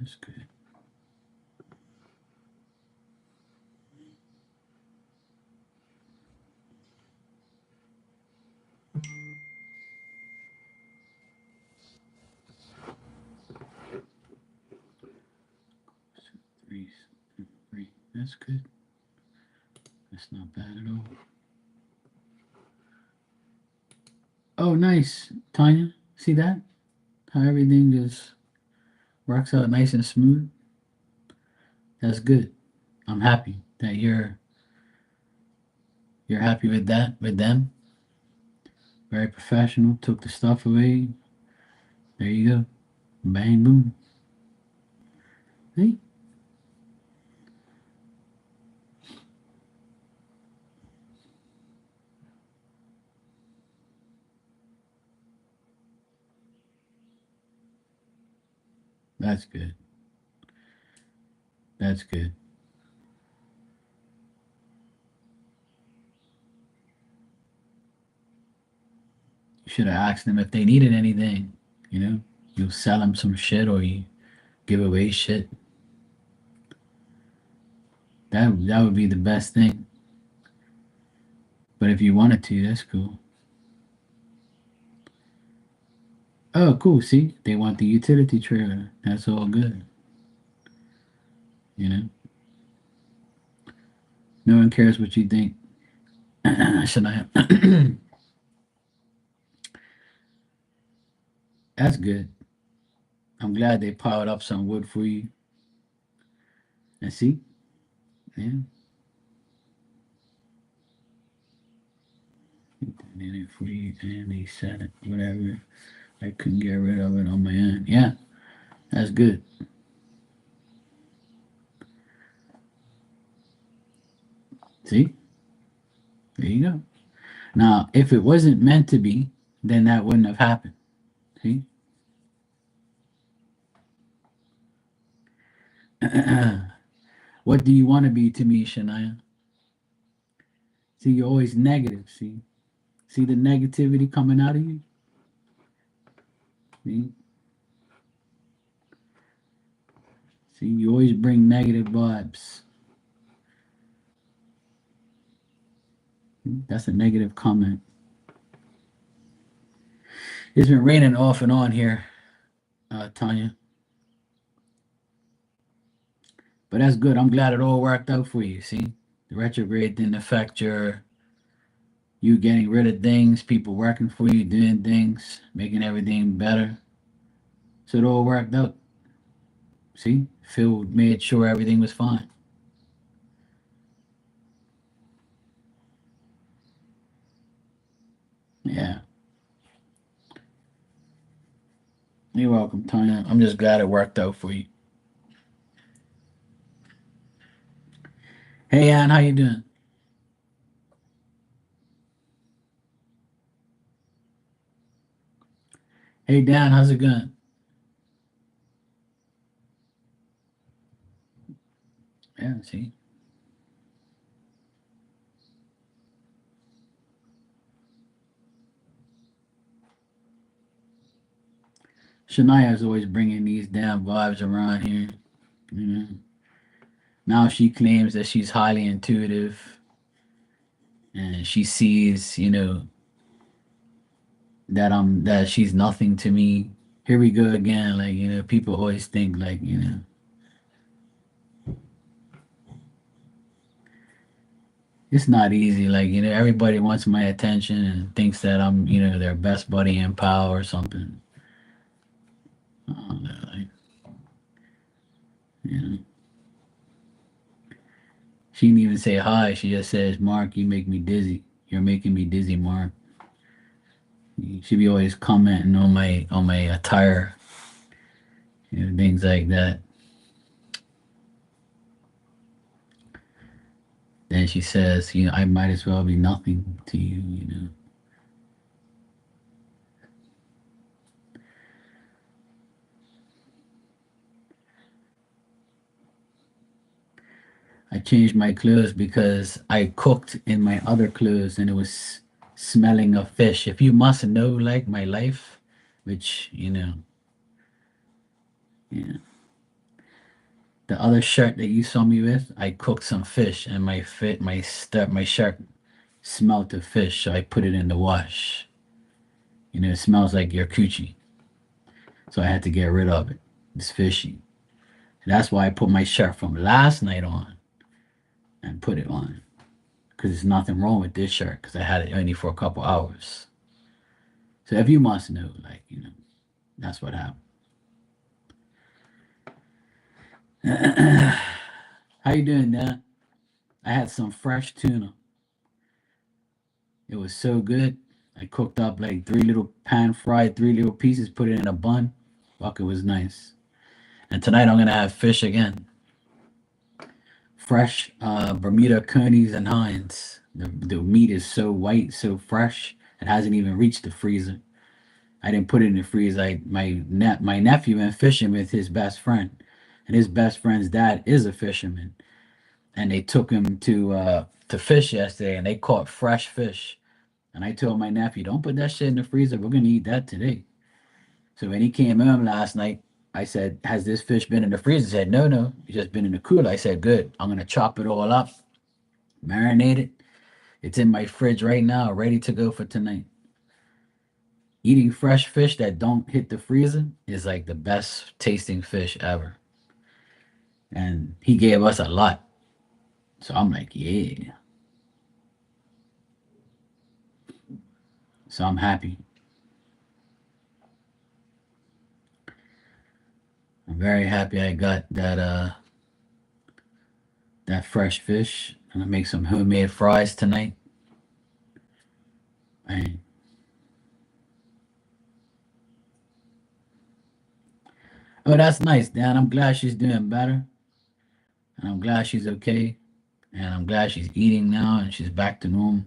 That's good. Three, three. That's good. That's not bad at all. Oh, nice, Tanya. See that? How everything just works out nice and smooth. That's good. I'm happy that you're happy with that with them. Very professional. Took the stuff away. There you go. Bang boom. Hey, that's good. That's good. You should have asked them if they needed anything. You know, you sell them some shit or you give away shit. That would be the best thing. But if you wanted to, that's cool. Oh, cool. See, they want the utility trailer. That's all good. You know, no one cares what you think. Should I? That's good. I'm glad they piled up some wood for you. And see, yeah, and then it for you, and they said it. Whatever. I couldn't get rid of it on my own. Yeah, that's good. See, there you go. Now, if it wasn't meant to be, then that wouldn't have happened. See, what do you want to be to me, Shania? See, you're always negative. See the negativity coming out of you. See, see, you always bring negative vibes. That's a negative comment. It's been raining off and on here, Tanya. But that's good. I'm glad it all worked out for you. See, the retrograde didn't affect you getting rid of things, people working for you, doing things, making everything better. So it all worked out. See, Phil made sure everything was fine. Yeah, you're welcome, Tanya. I'm just glad it worked out for you. Hey, Ann, how you doing? Hey, Dan, how's it going? Yeah, see, Shania's always bringing these damn vibes around here. You know, now she claims that she's highly intuitive and she sees, that she's nothing to me. Here we go again. Like, people always think like, it's not easy. Like, everybody wants my attention and thinks that I'm, their best buddy in power or something. I don't know, like, you know. She didn't even say hi. She just says, Mark, you make me dizzy. You're making me dizzy, Mark. She be always commenting on my attire, things like that. Then she says, I might as well be nothing to you. I changed my clothes because I cooked in my other clothes and it was smelling of fish. If you must know like my life, which, yeah, The other shirt that you saw me with, I cooked some fish, and my shirt smelled of fish, so I put it in the wash. You know, it smells like your coochie, so I had to get rid of it. It's fishy. That's why I put my shirt from last night on and put it on, because there's nothing wrong with this shirt because I had it only for a couple hours. So if you must know, like, that's what happened. How you doing, Dad? I had some fresh tuna. It was so good. I cooked up like three little pan fried, three little pieces, put it in a bun. Fuck, it was nice. And tonight I'm gonna have fish again. Fresh Bermuda Kearneys and Hines. The meat is so white, so fresh. It hasn't even reached the freezer. I didn't put it in the freezer. My nephew went fishing with his best friend, and his best friend's dad is a fisherman. And they took him to fish yesterday, and they caught fresh fish. And I told my nephew, "Don't put that shit in the freezer. We're gonna eat that today." So when he came home last night, I said, "Has this fish been in the freezer?" He said, "No, no, it's just been in the cooler." I said, "Good. I'm gonna chop it all up, marinate it. It's in my fridge right now, ready to go for tonight." Eating fresh fish that don't hit the freezer is like the best tasting fish ever. And he gave us a lot. So I'm like, yeah. So I'm happy. I'm very happy I got that fresh fish. I'm gonna make some homemade fries tonight. And oh, that's nice, Dan. I'm glad she's doing better. And I'm glad she's okay. And I'm glad she's eating now and she's back to normal.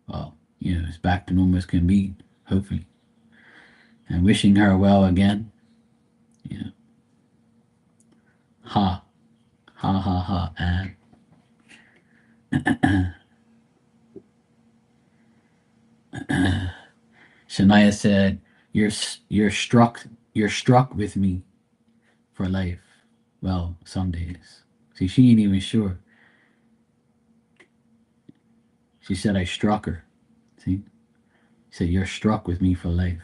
Well, it's back to normal as can be, hopefully. And wishing her well again. Yeah. Ha. Ha ha ha. And Shania said, You're struck with me for life." Well, some days. See, she ain't even sure. She said I struck her. See? She said, "You're struck with me for life."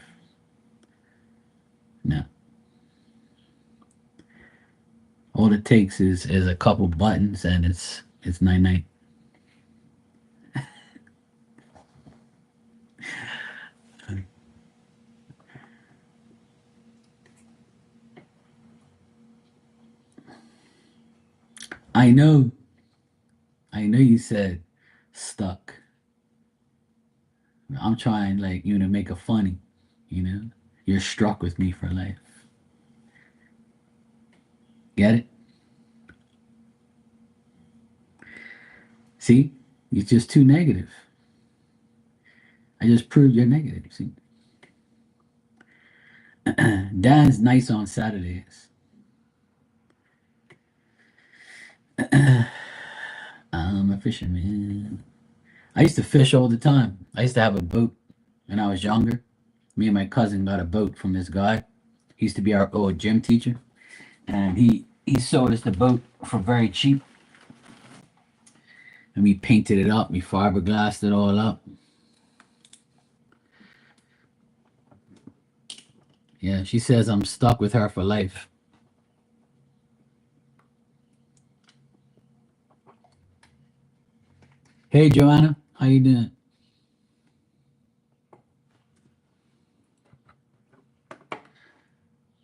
No. All it takes is a couple buttons and it's night night. I know. I know you said stuck. I'm trying like make a funny, you know? You're struck with me for life. Get it? See? You're just too negative. I just proved you're negative, see? Dan's nice on Saturdays. I'm a fisherman. I used to fish all the time. I used to have a boat when I was younger. Me and my cousin got a boat from this guy. He used to be our old gym teacher. And he sold us the boat for very cheap. And we painted it up. We fiberglassed it all up. Yeah, she says I'm stuck with her for life. Hey, Joanna, how you doing?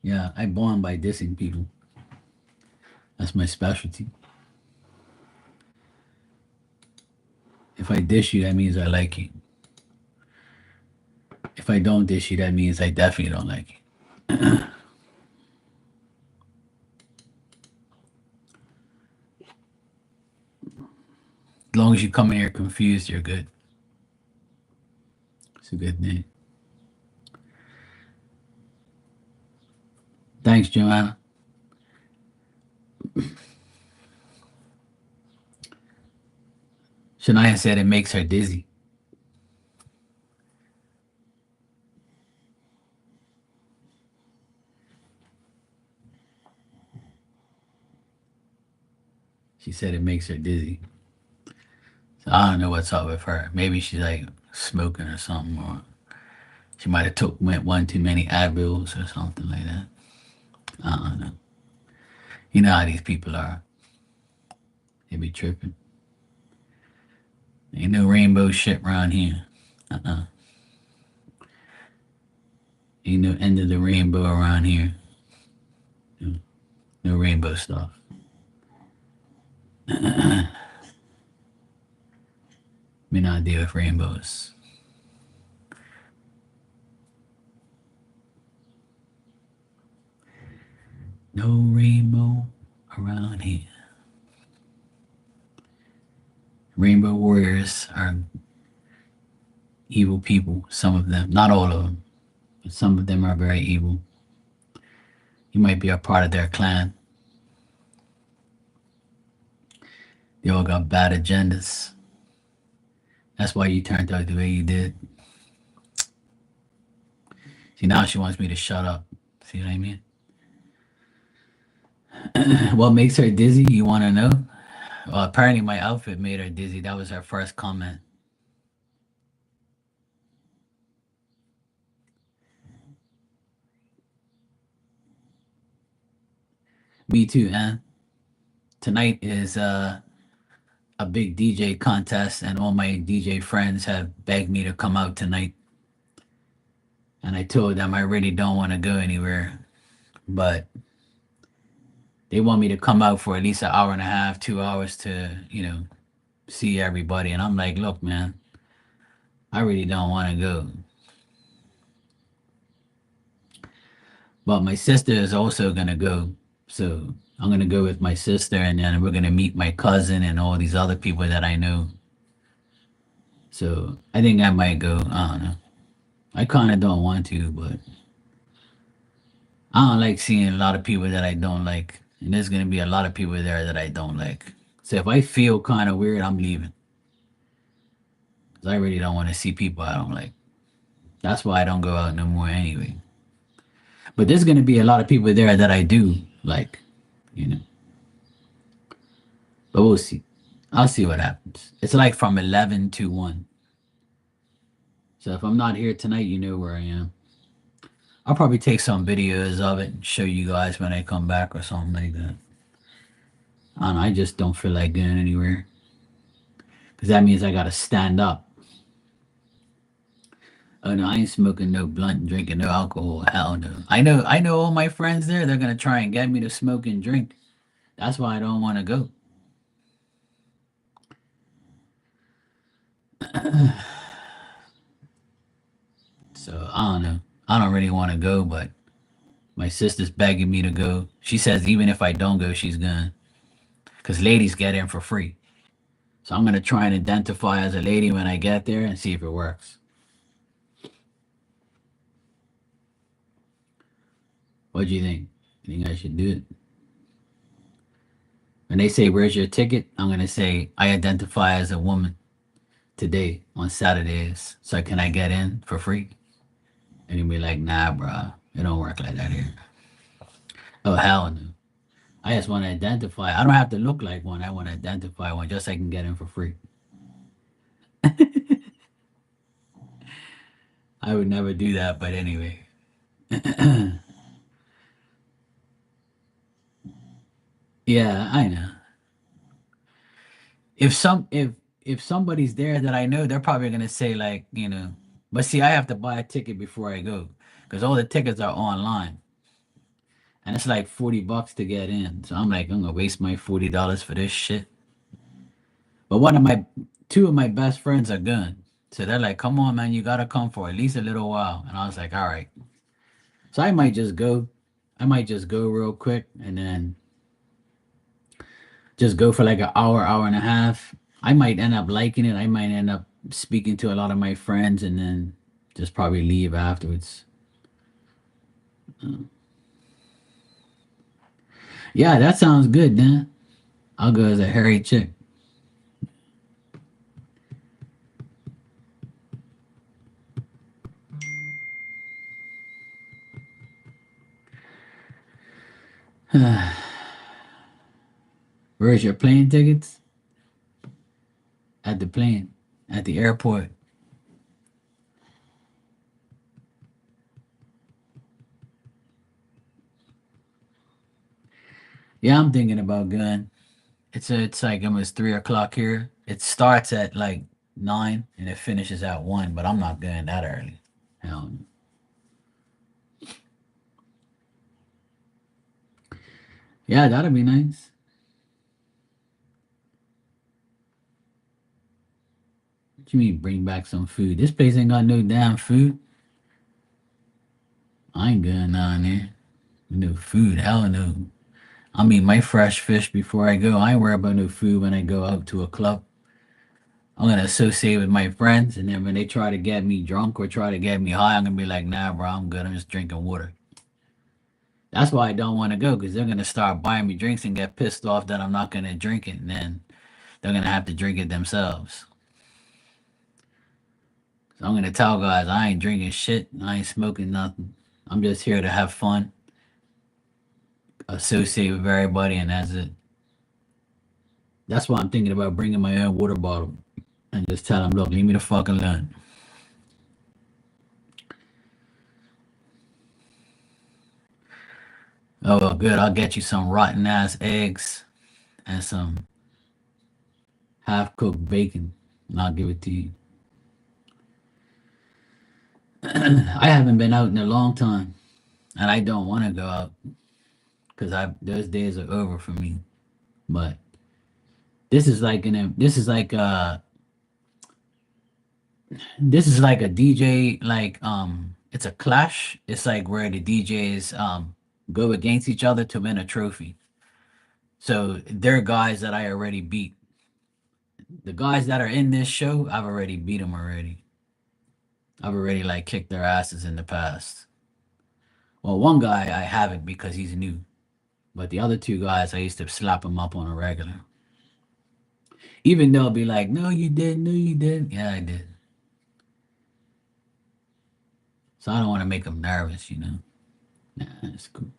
Yeah, I bond by dissing people. That's my specialty. If I dish you, that means I like you. If I don't dish you, that means I definitely don't like you. As long as you come in here confused, you're good. It's a good thing. Thanks, Joanna. Shania said it makes her dizzy. She said it makes her dizzy. So I don't know what's up with her. Maybe she's like smoking or something, or she might have took one too many Advils or something like that. I don't know. You know how these people are. They be tripping. Ain't no rainbow shit around here. Uh-uh. Ain't no end of the rainbow around here. No, no rainbow stuff. We not deal with rainbows. No rainbow around here. Rainbow warriors are evil people. Some of them, not all of them, but some of them are very evil. You might be a part of their clan. They all got bad agendas. That's why you turned out the way you did. See, now she wants me to shut up. See what I mean? What makes her dizzy? You want to know? Well, apparently my outfit made her dizzy. That was her first comment. Me too, Ann. Tonight is a big DJ contest, and all my DJ friends have begged me to come out tonight. And I told them I really don't want to go anywhere, but they want me to come out for at least an hour and a half, 2 hours to, see everybody. And I'm like, look, man, I really don't want to go. But my sister is also going to go. So I'm going to go with my sister, and then we're going to meet my cousin and all these other people that I know. So I think I might go. I don't know. I kind of don't want to, but I don't like seeing a lot of people that I don't like. And there's going to be a lot of people there that I don't like. So if I feel kind of weird, I'm leaving. Because I really don't want to see people I don't like. That's why I don't go out no more anyway. But there's going to be a lot of people there that I do like, you know. But we'll see. I'll see what happens. It's like from 11 to 1. So if I'm not here tonight, you know where I am. I'll probably take some videos of it and show you guys when I come back or something like that. I don't know, I just don't feel like going anywhere. Because that means I got to stand up. Oh no, I ain't smoking no blunt and drinking no alcohol. Hell no. I know all my friends there, they're going to try and get me to smoke and drink. That's why I don't want to go. So I don't know. I don't really want to go, but my sister's begging me to go. She says even if I don't go, she's going. Because ladies get in for free. So I'm going to try and identify as a lady when I get there and see if it works. What do you think? You think I should do it? When they say, "Where's your ticket?" I'm going to say, "I identify as a woman today on Saturdays. So can I get in for free?" And you'll be like, "Nah, bro. It don't work like that here." Oh, hell no. I just want to identify. I don't have to look like one. I want to identify one just so I can get in for free. I would never do that, but anyway. Yeah, I know. If somebody's there that I know, they're probably gonna say like, but see, I have to buy a ticket before I go because all the tickets are online, and it's like $40 to get in. So I'm like, I'm gonna waste my $40 for this shit. But two of my best friends are going, so they're like, come on, man, you gotta come for at least a little while. And I was like, all right. So I might just go. I might just go real quick and then just go for like an hour, hour and a half. I might end up liking it. I might end up speaking to a lot of my friends and then just probably leave afterwards. Yeah, that sounds good, then. I'll go as a hairy chick. Where Where's your plane tickets? At the plane, at the airport. Yeah, I'm thinking about going. It's like almost 3 o'clock here. It starts at like 9 and it finishes at 1, but I'm not going that early. Hell no. Yeah, that'd be nice. What you mean bring back some food? This place ain't got no damn food. I ain't going down there. No food, hell no. I mean my fresh fish before I go. I ain't worry about no food when I go out to a club. I'm gonna associate with my friends, and then when they try to get me drunk or try to get me high, I'm gonna be like, nah, bro, I'm good. I'm just drinking water. That's why I don't want to go because they're gonna start buying me drinks and get pissed off that I'm not gonna drink it, and then they're gonna have to drink it themselves. So I'm gonna tell guys I ain't drinking shit. I ain't smoking nothing. I'm just here to have fun, associate with everybody, and that's it. That's why I'm thinking about bringing my own water bottle and just tell them, look, leave me the fuck alone. Oh, well, good. I'll get you some rotten ass eggs and some half cooked bacon, and I'll give it to you. I haven't been out in a long time, and I don't want to go out because I those days are over for me. But this is like a DJ it's a clash. It's like where the DJs go against each other to win a trophy. So they're guys that I already beat. The guys that are in this show, I've already beat them already. I've already like kicked their asses in the past. Well, one guy I haven't because he's new, but the other two guys I used to slap them up on a regular. Even they'll be like, "No, you didn't. No, you didn't." Yeah, I did. So I don't want to make them nervous, you know. Nah, that's cool.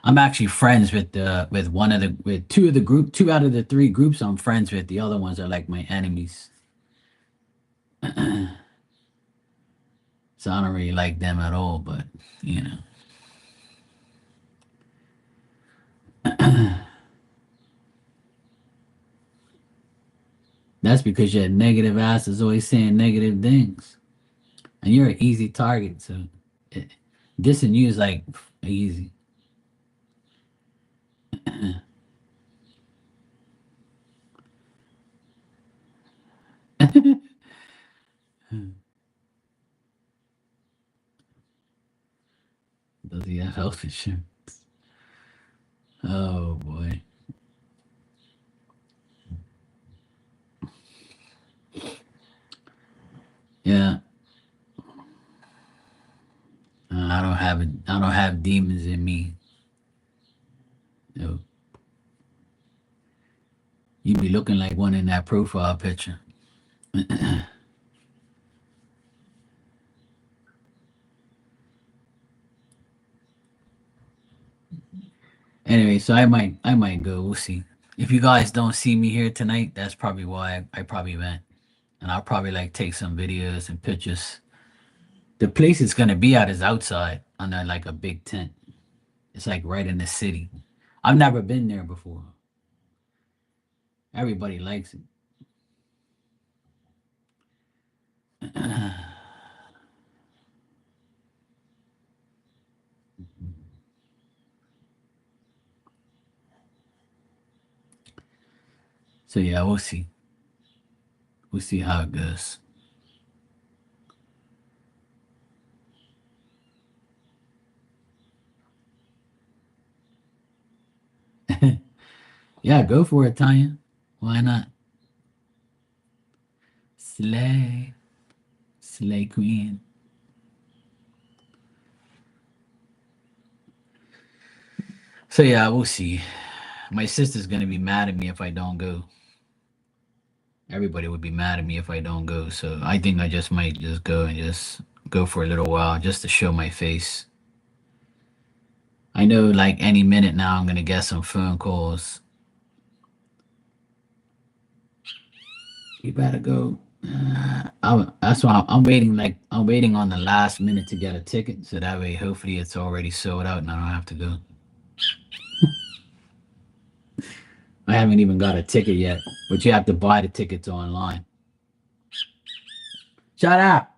I'm actually friends with one of the with two of the group, two out of the three groups I'm friends with. The other ones are like my enemies. So I don't really like them at all, but you know. That's because your negative ass is always saying negative things. And you're an easy target, so it, dissing you is like easy. Does he have health insurance? Oh boy. Yeah. I don't have it. I don't have demons in me. No. You be looking like one in that profile picture. Anyway, so I might go. We'll see. If you guys don't see me here tonight, that's probably why I probably went. And I'll probably like take some videos and pictures. The place it's gonna be at is outside under like a big tent. It's like right in the city. I've never been there before. Everybody likes it. So yeah, we'll see. We'll see how it goes. Yeah, go for it, Tanya. Why not? Slay. Slay Queen. So yeah, we'll see. My sister's gonna be mad at me if I don't go. Everybody would be mad at me if I don't go. So I think I just might just go and just go for a little while just to show my face. I know like any minute now I'm gonna get some phone calls You better go. That's why I'm waiting. Like I'm waiting on the last minute to get a ticket, so that way, hopefully, it's already sold out, and I don't have to go. I haven't even got a ticket yet, but you have to buy the tickets online. Shut up,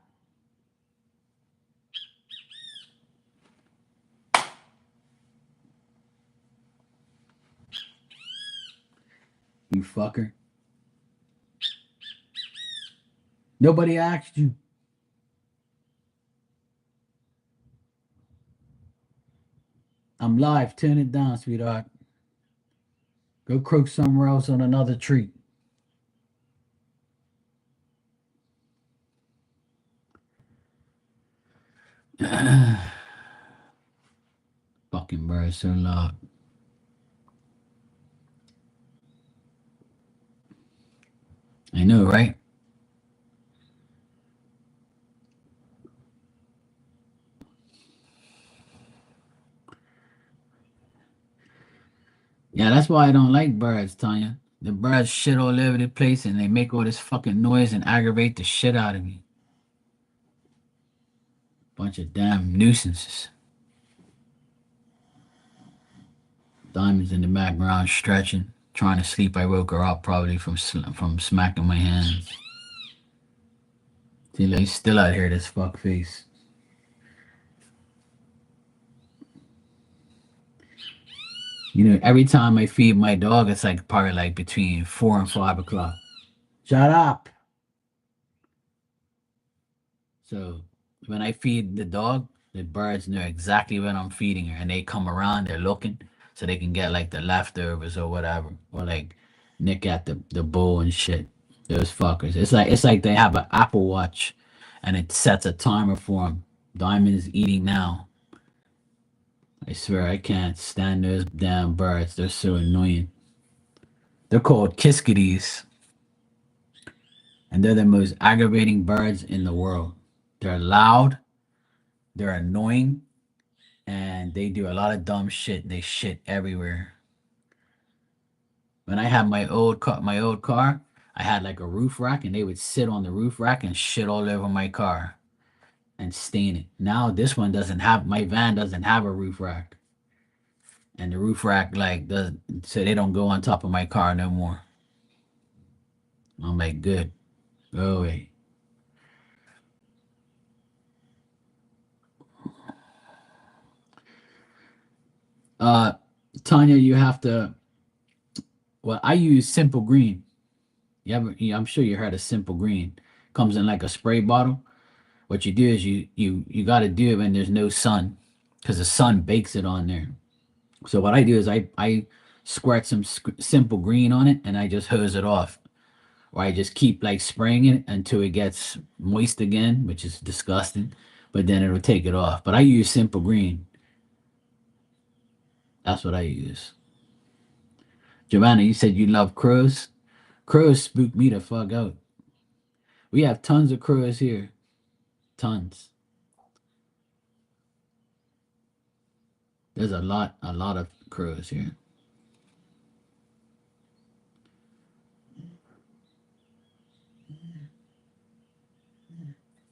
you fucker! Nobody asked you. I'm live. Turn it down, sweetheart. Go croak somewhere else on another tree. Fucking bird so loud. I know, right? Yeah, that's why I don't like birds, Tanya. The birds shit all over the place and they make all this fucking noise and aggravate the shit out of me. Bunch of damn nuisances. Diamonds in the background stretching, trying to sleep. I woke her up probably from smacking my hands. See, like, he's still out here, this fuck face. You know, every time I feed my dog, it's like probably like between 4 and 5 o'clock. Shut up. So when I feed the dog, the birds know exactly when I'm feeding her, and they come around. They're looking so they can get like the leftovers or whatever, or like nick at the bowl and shit. Those fuckers. It's like they have an Apple Watch, and it sets a timer for them. Diamond is eating now. I swear I can't stand those damn birds. They're so annoying. They're called kiskadee, and they're the most aggravating birds in the world. They're loud. They're annoying and they do a lot of dumb shit. They shit everywhere. When I had my old car, I had like a roof rack, and they would sit on the roof rack and shit all over my car and stain it. Now this one doesn't have my van doesn't have a roof rack, and the roof rack like does so they don't go on top of my car no more. I'm like, good, go away. Uh, Tanya, you have to. Well, I use Simple Green. Yeah, I'm sure you heard of Simple Green. Comes in like a spray bottle. What you do is you got to do it when there's no sun, because the sun bakes it on there. So what I do is I squirt some Simple Green on it, and I just hose it off, or I just keep like spraying it until it gets moist again, which is disgusting. But then it'll take it off. But I use Simple Green. That's what I use. Giovanna, you said you love crows. Crows spook me the fuck out. We have tons of crows here. Tons. There's a lot of crows here.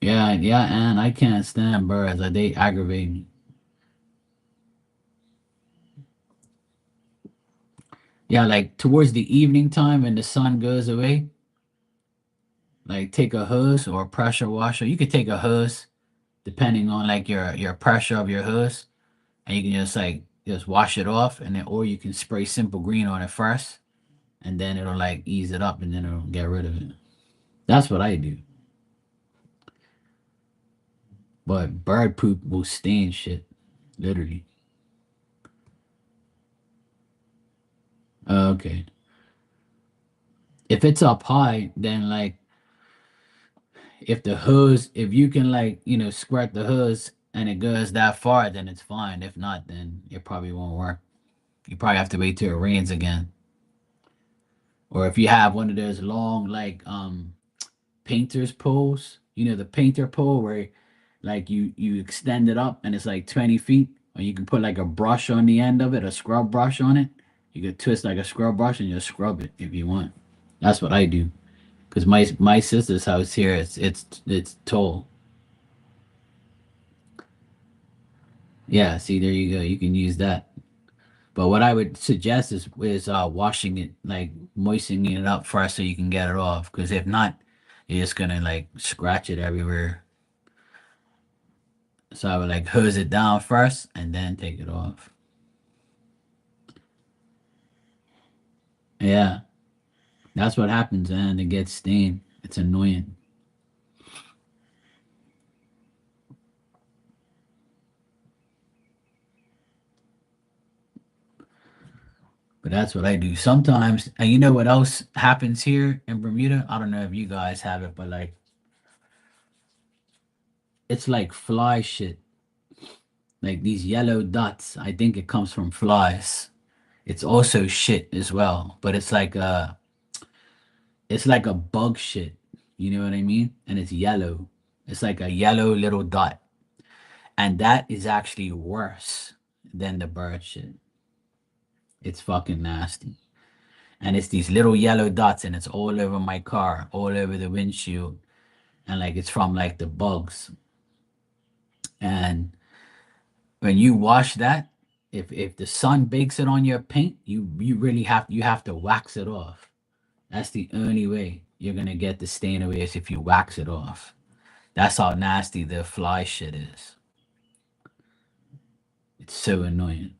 Yeah, yeah, and I can't stand birds. They aggravate me. Yeah, like towards the evening time when the sun goes away, like take a hose or a pressure washer. You could take a hose depending on like your pressure of your hose, and you can just like just wash it off, and then or you can spray Simple Green on it first, and then it'll like ease it up, and then it'll get rid of it. That's what I do. But bird poop will stain shit, literally. Okay. If it's up high, then like if you can like squirt the hose and it goes that far, then it's fine. If not, then it probably won't work. You probably have to wait till it rains again, or if you have one of those long like painter's poles, the painter pole where like you extend it up and it's like 20 feet, or you can put like a brush on the end of it, a scrub brush on it. You could twist like a scrub brush and just scrub it if you want. That's what I do, Because my sister's house here, it's tall. Yeah, see, there you go. You can use that. But what I would suggest is washing it, like moistening it up first so you can get it off. Because if not, you're just gonna like scratch it everywhere. So I would like hose it down first and then take it off. Yeah, that's what happens, and it gets stained. It's annoying. But that's what I do sometimes. And you know what else happens here in Bermuda? I don't know if you guys have it, but like it's like fly shit. Like these yellow dots. I think it comes from flies. It's also shit as well, but it's like a bug shit. You know what I mean? And it's yellow. It's like a yellow little dot. And that is actually worse than the bird shit. It's fucking nasty. And it's these little yellow dots and it's all over my car, all over the windshield. And like it's from like the bugs. And when you wash that, if the sun bakes it on your paint, you really have to wax it off. That's the only way you're gonna get the stain away is if you wax it off. That's how nasty the fly shit is. It's so annoying.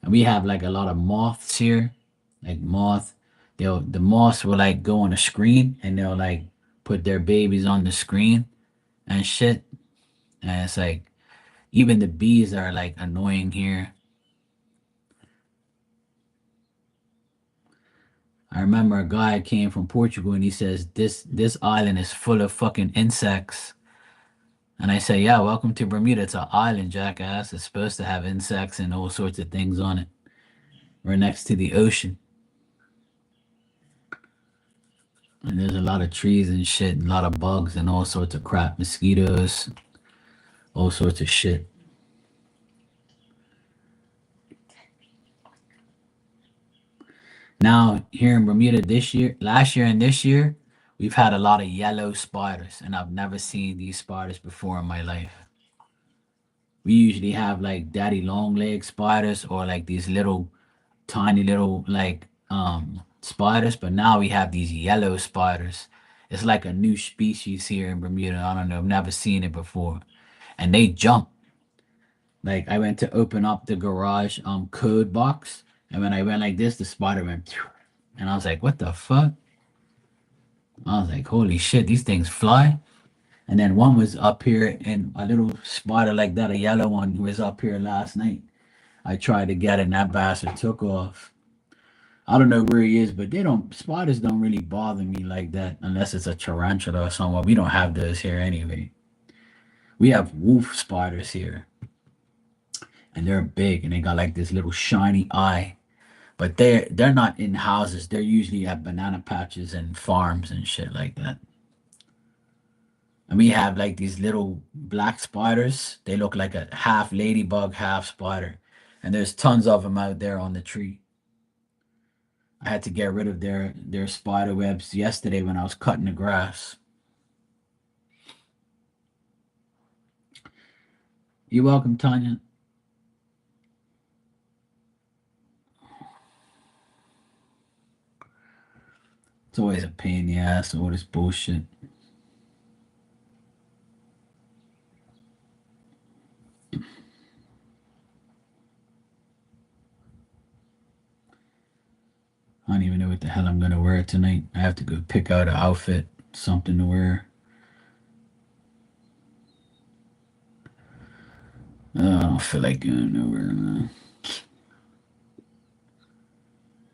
And we have like a lot of moths here. Like the moths will like go on the screen and they'll like put their babies on the screen and shit. And it's like even the bees are like annoying here. I remember a guy came from Portugal and he says this island is full of fucking insects. And I say, yeah, welcome to Bermuda. It's an island, jackass. It's supposed to have insects and all sorts of things on it. We're next to the ocean. And there's a lot of trees and shit, and a lot of bugs and all sorts of crap, mosquitoes, all sorts of shit. Now, here in Bermuda this year, last year and this year, we've had a lot of yellow spiders, and I've never seen these spiders before in my life. We usually have like daddy long leg spiders or like these little tiny little like spiders, but now we have these yellow spiders. It's like a new species here in Bermuda. I don't know, I've never seen it before. And they jump. Like I went to open up the garage code box, and when I went like this, the spider went, phew, and I was like, "What the fuck?" I was like, "Holy shit, these things fly!" And then one was up here, and a little spider like that, a yellow one, was up here last night. I tried to get it, and that bastard took off. I don't know where he is, but they don't spiders don't really bother me like that unless it's a tarantula or something. We don't have those here anyway. We have wolf spiders here, and they're big, and they got like this little shiny eye. But they're not in houses. They're usually at banana patches and farms and shit like that. And we have like these little black spiders. They look like a half ladybug, half spider. And there's tons of them out there on the tree. I had to get rid of their spider webs yesterday when I was cutting the grass. You're welcome, Tanya. It's always a pain in the ass, all this bullshit. I don't even know what the hell I'm gonna wear tonight. I have to go pick out an outfit, something to wear. I don't feel like going nowhere, man.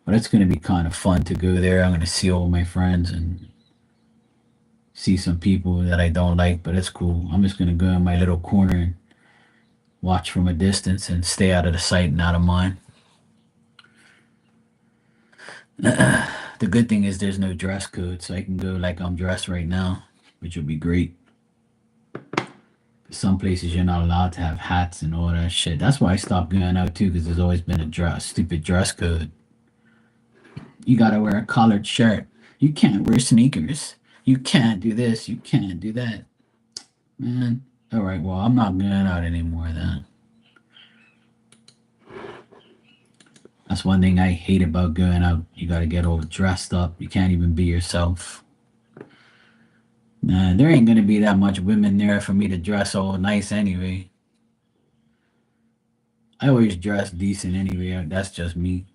But it's gonna be kind of fun to go there. I'm gonna see all my friends and see some people that I don't like, but it's cool. I'm just gonna go in my little corner and watch from a distance and stay out of the sight and out of mind. The good thing is there's no dress code, so I can go like I'm dressed right now, which would be great. Some places you're not allowed to have hats and all that shit. That's why I stopped going out too, because there's always been a stupid dress code. You gotta wear a collared shirt. You can't wear sneakers. You can't do this. You can't do that. Man, all right, well, I'm not going out anymore then. That's one thing I hate about going out. You gotta get all dressed up. You can't even be yourself. Nah, there ain't gonna be that much women there for me to dress all nice anyway. I always dress decent anyway. That's just me.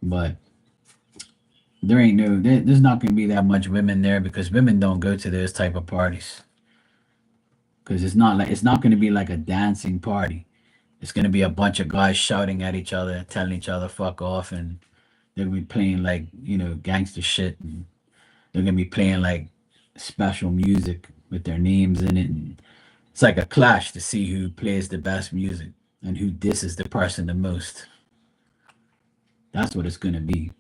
But there's not gonna be that much women there because women don't go to those type of parties. Because it's not gonna be like a dancing party. It's gonna be a bunch of guys shouting at each other, telling each other fuck off, and they're gonna be playing like gangster shit. And they're gonna be playing like special music with their names in it. And it's like a clash to see who plays the best music and who disses the person the most. That's what it's gonna be.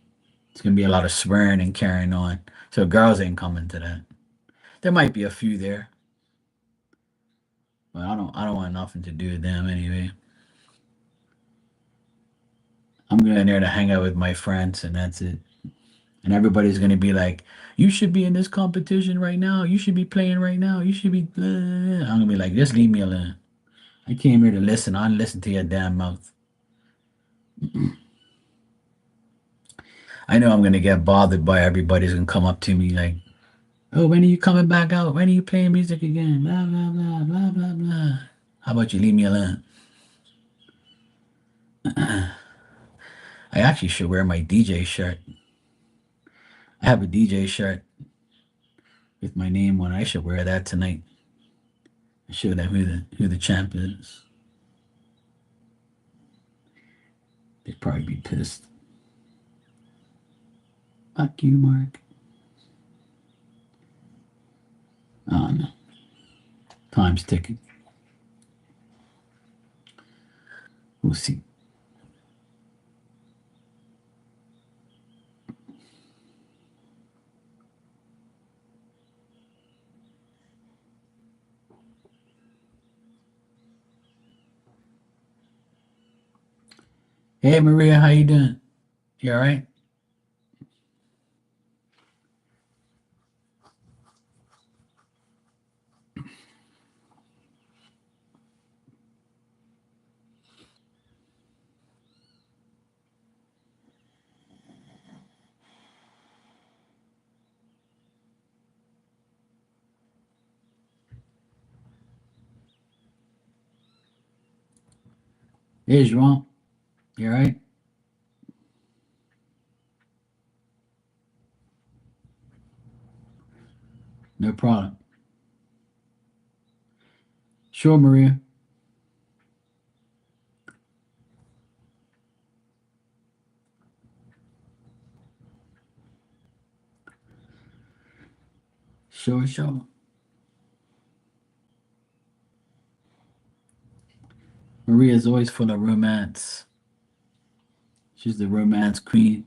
It's gonna be a lot of swearing and carrying on. So girls ain't coming to that. There might be a few there, but I don't want nothing to do with them anyway. I'm going there to hang out with my friends and that's it. And everybody's gonna be like, "You should be in this competition right now. You should be playing right now. You should be." Blah. I'm gonna be like, "Just leave me alone. I came here to listen. I listen to your damn mouth." I know I'm gonna get bothered by everybody's gonna come up to me like, "Oh, when are you coming back out? When are you playing music again?" Blah blah blah blah blah blah. How about you leave me alone? I actually should wear my DJ shirt. I have a DJ shirt with my name on. I should wear that tonight. Show them who the champ is. They'd probably be pissed. Fuck you, Mark. Oh no. Time's ticking. We'll see. Hey Maria, how you doing? You all right? Hey João, you all right? No problem. Sure, Maria. Sure, sure. Maria's always full of romance. She's the romance queen.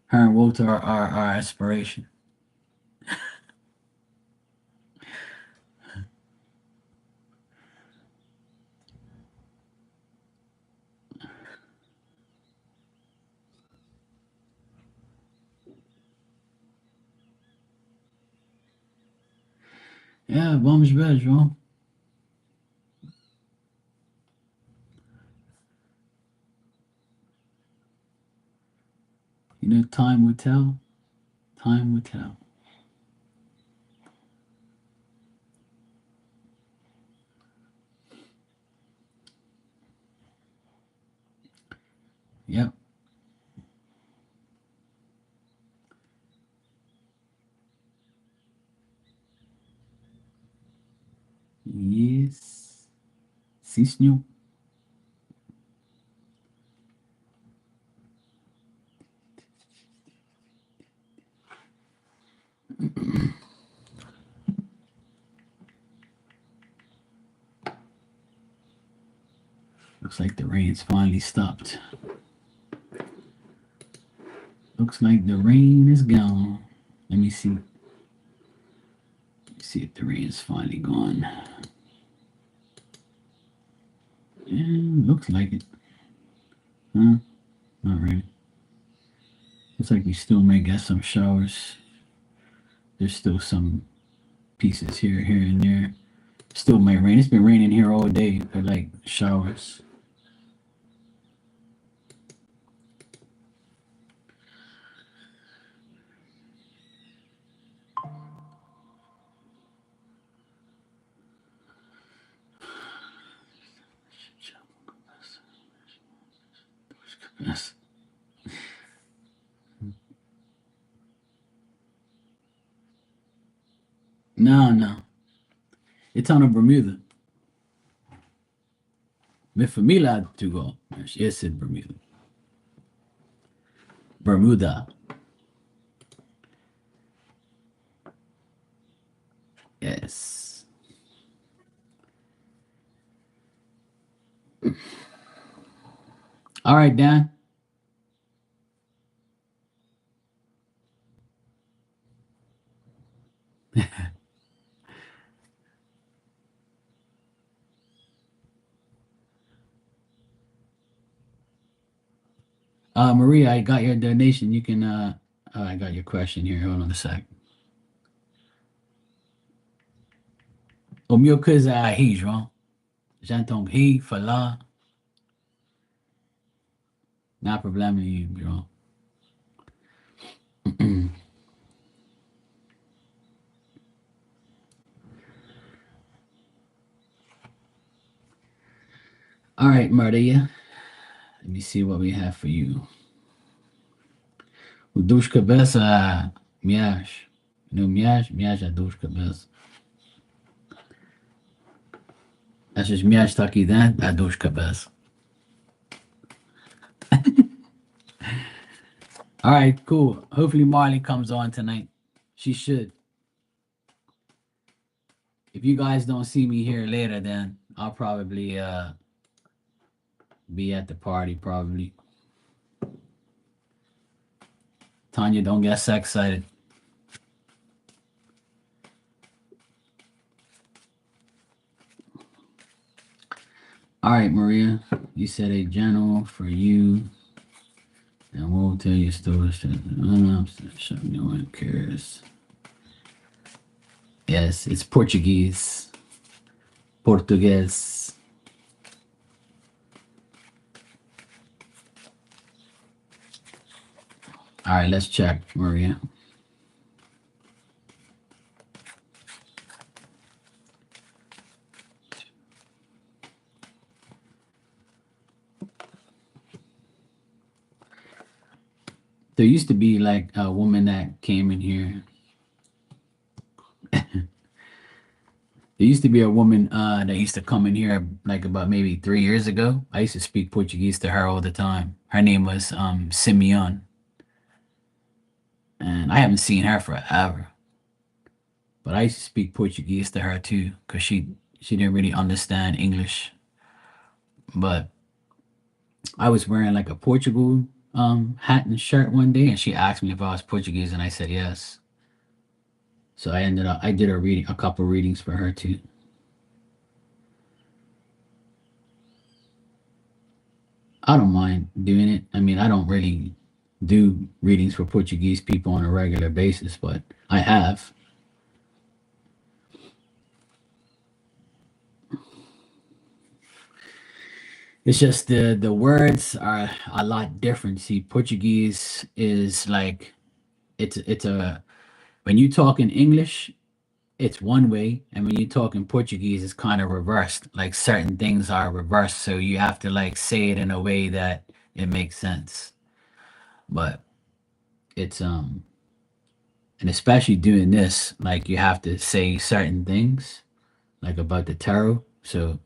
Her and Walter are our aspiration. Yeah, vamos ver, João. You know, time will tell. Time will tell. Yep. Yes. Si, senhor. Looks like the rain's finally stopped. Looks like the rain is gone. Let me see. See if the rain's finally gone. Yeah, looks like it. Huh? Not really. Looks like we still may get some showers. There's still some pieces here and there. Still may rain. It's been raining here all day. They're like showers. Yes. No, no. It's on a Bermuda. Με φαμίλα του go. Yes, in Bermuda. Bermuda. Yes. All right, Dan. Maria, I got your donation. You can I got your question here. Hold on a sec. O meu coisa aí, João. J'entends ri, falar. Não há problema nenhum, João. All right, Maria. Let me see what we have for you. O dor de cabeça, miage. No miage, miage é dor de cabeça. Essas miages estão aqui dentro, é dor de cabeça. All right, cool. Hopefully Marley comes on tonight. She should. If you guys don't see me here later, then I'll probably be at the party probably. Tanya, don't get so excited. All right, Maria, you said a general for you, and we'll tell you stories. No one cares. Yes, it's Portuguese. Portuguese. All right, let's check, Maria. There used to be like a woman that came in here. There used to be a woman that used to come in here like about maybe 3 years ago. I used to speak Portuguese to her all the time. Her name was Simeon. And I haven't seen her forever. But I used to speak Portuguese to her too, because she didn't really understand English. But I was wearing like a Portugal hat and shirt one day, and she asked me if I was Portuguese, and I said yes. So I did a couple readings for her too. I don't mind doing it. I mean, I don't really do readings for Portuguese people on a regular basis, but I have. It's just the words are a lot different. See, Portuguese is like it's a when you talk in English, it's one way, and when you talk in Portuguese, it's kind of reversed. Like certain things are reversed, so you have to like say it in a way that it makes sense. But it's and especially doing this, like you have to say certain things, like about the tarot. So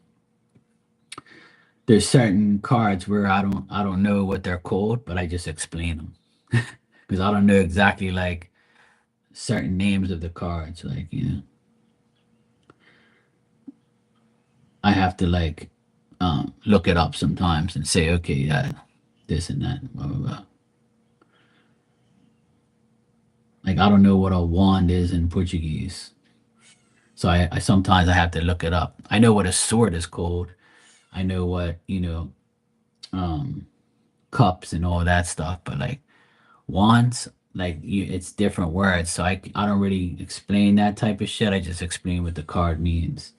there's certain cards where I don't know what they're called, but I just explain them because I don't know exactly like certain names of the cards. Like I have to like look it up sometimes and say, okay, yeah, this and that, blah blah blah. Like I don't know what a wand is in Portuguese, so I sometimes I have to look it up. I know what a sword is called. I know what um cups and all that stuff. But like wands, like it's different words. So I don't really explain that type of shit. I just explain what the card means.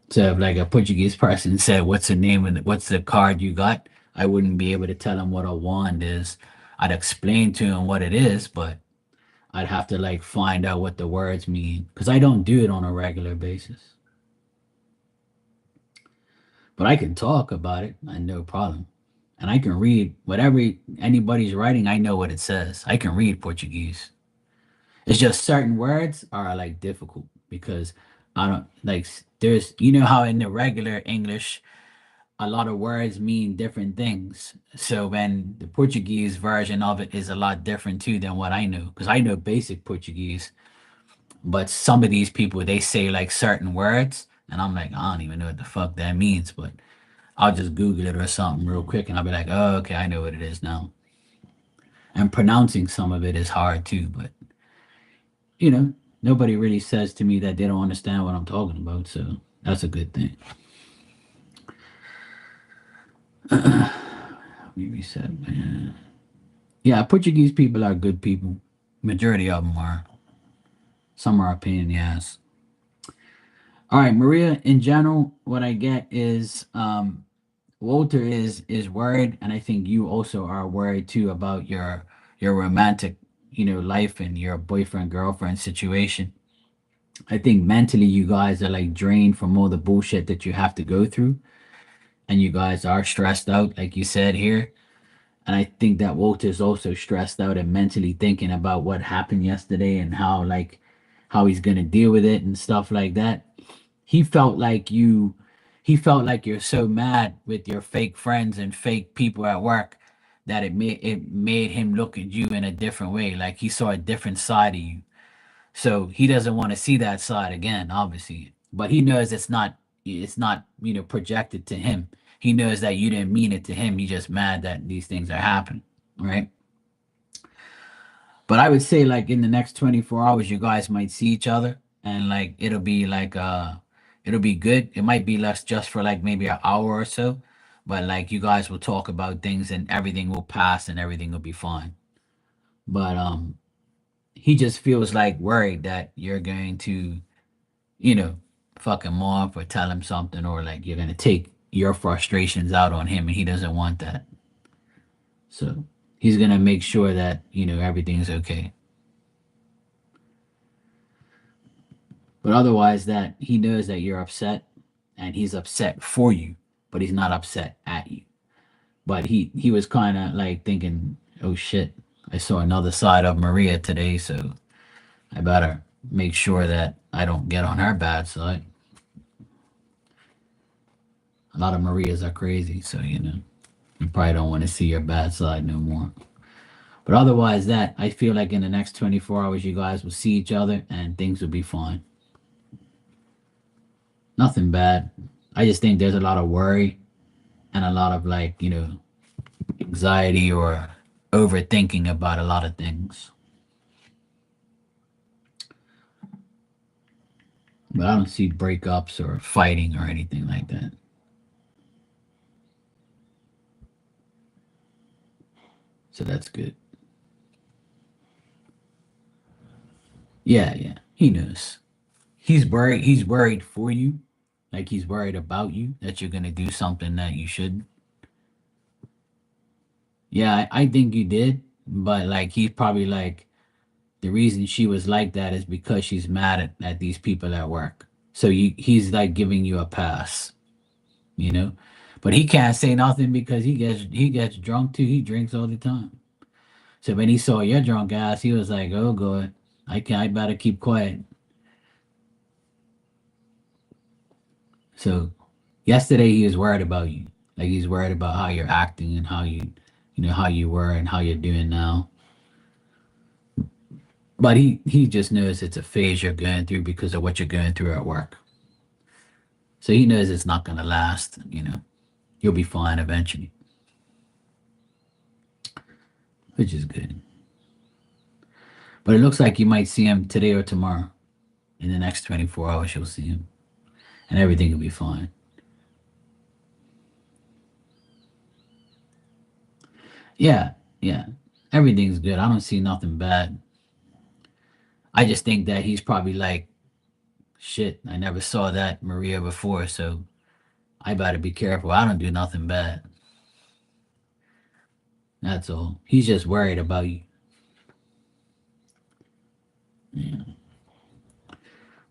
So if like a Portuguese person said, "What's the name and what's the card you got?" I wouldn't be able to tell them what a wand is. I'd explain to them what it is, but I'd have to like find out what the words mean because I don't do it on a regular basis. But I can talk about it, I no problem. And I can read whatever anybody's writing, I know what it says. I can read Portuguese. It's just certain words are like difficult because I don't like there's you know how in the regular English a lot of words mean different things. So when the Portuguese version of it is a lot different too than what I know because I know basic Portuguese, but some of these people they say like certain words and I'm like I don't even know what the fuck that means, but I'll just Google it or something real quick and I'll be like, oh, okay, I know what it is now. And pronouncing some of it is hard too, but you know, nobody really says to me that they don't understand what I'm talking about, so that's a good thing. Maybe said, man. Yeah, Portuguese people are good people. Majority of them are. Some are a pain in the ass. All right, Maria. In general, what I get is Walter is worried, and I think you also are worried too about your romantic, life and your boyfriend girlfriend situation. I think mentally you guys are like drained from all the bullshit that you have to go through, and you guys are stressed out, like you said here. And I think that Walter's also stressed out and mentally thinking about what happened yesterday and how he's gonna deal with it and stuff like that. He felt like you he felt like you're so mad with your fake friends and fake people at work that it made him look at you in a different way. Like he saw a different side of you. So he doesn't want to see that side again, obviously. But he knows it's not projected to him. He knows that you didn't mean it to him. He's just mad that these things are happening. Right. But I would say like in the next 24 hours, you guys might see each other and like it'll be good. It might be less just for like maybe an hour or so, but like you guys will talk about things and everything will pass and everything will be fine. But he just feels like worried that you're going to, you know, fuck him off or tell him something or like you're gonna take your frustrations out on him and he doesn't want that. So he's gonna make sure that, everything's okay. But otherwise, that he knows that you're upset and he's upset for you, but he's not upset at you. But he was kind of like thinking, oh shit, I saw another side of Maria today, so I better make sure that I don't get on her bad side. A lot of Marias are crazy, so you probably don't want to see your bad side no more. But otherwise, that I feel like in the next 24 hours, you guys will see each other and things will be fine. Nothing bad. I just think there's a lot of worry and a lot of like, anxiety or overthinking about a lot of things. But I don't see breakups or fighting or anything like that. So that's good. Yeah, yeah. He knows. He's worried for you. Like he's worried about you that you're gonna do something that you shouldn't. Yeah, I think you did, but like he's probably like the reason she was like that is because she's mad at these people at work. So he's like giving you a pass, you know. But he can't say nothing because he gets drunk too. He drinks all the time. So when he saw your drunk ass, he was like, "Oh God, I better keep quiet." So yesterday he was worried about you. Like he's worried about how you're acting and how you were and how you're doing now. But he just knows it's a phase you're going through because of what you're going through at work. So he knows it's not gonna last. You'll be fine eventually, which is good. But it looks like you might see him today or tomorrow. In the next 24 hours, you'll see him, and everything will be fine. Yeah, yeah. Everything's good. I don't see nothing bad. I just think that he's probably like, shit, I never saw that Maria before, so I better be careful. I don't do nothing bad. That's all. He's just worried about you. Yeah.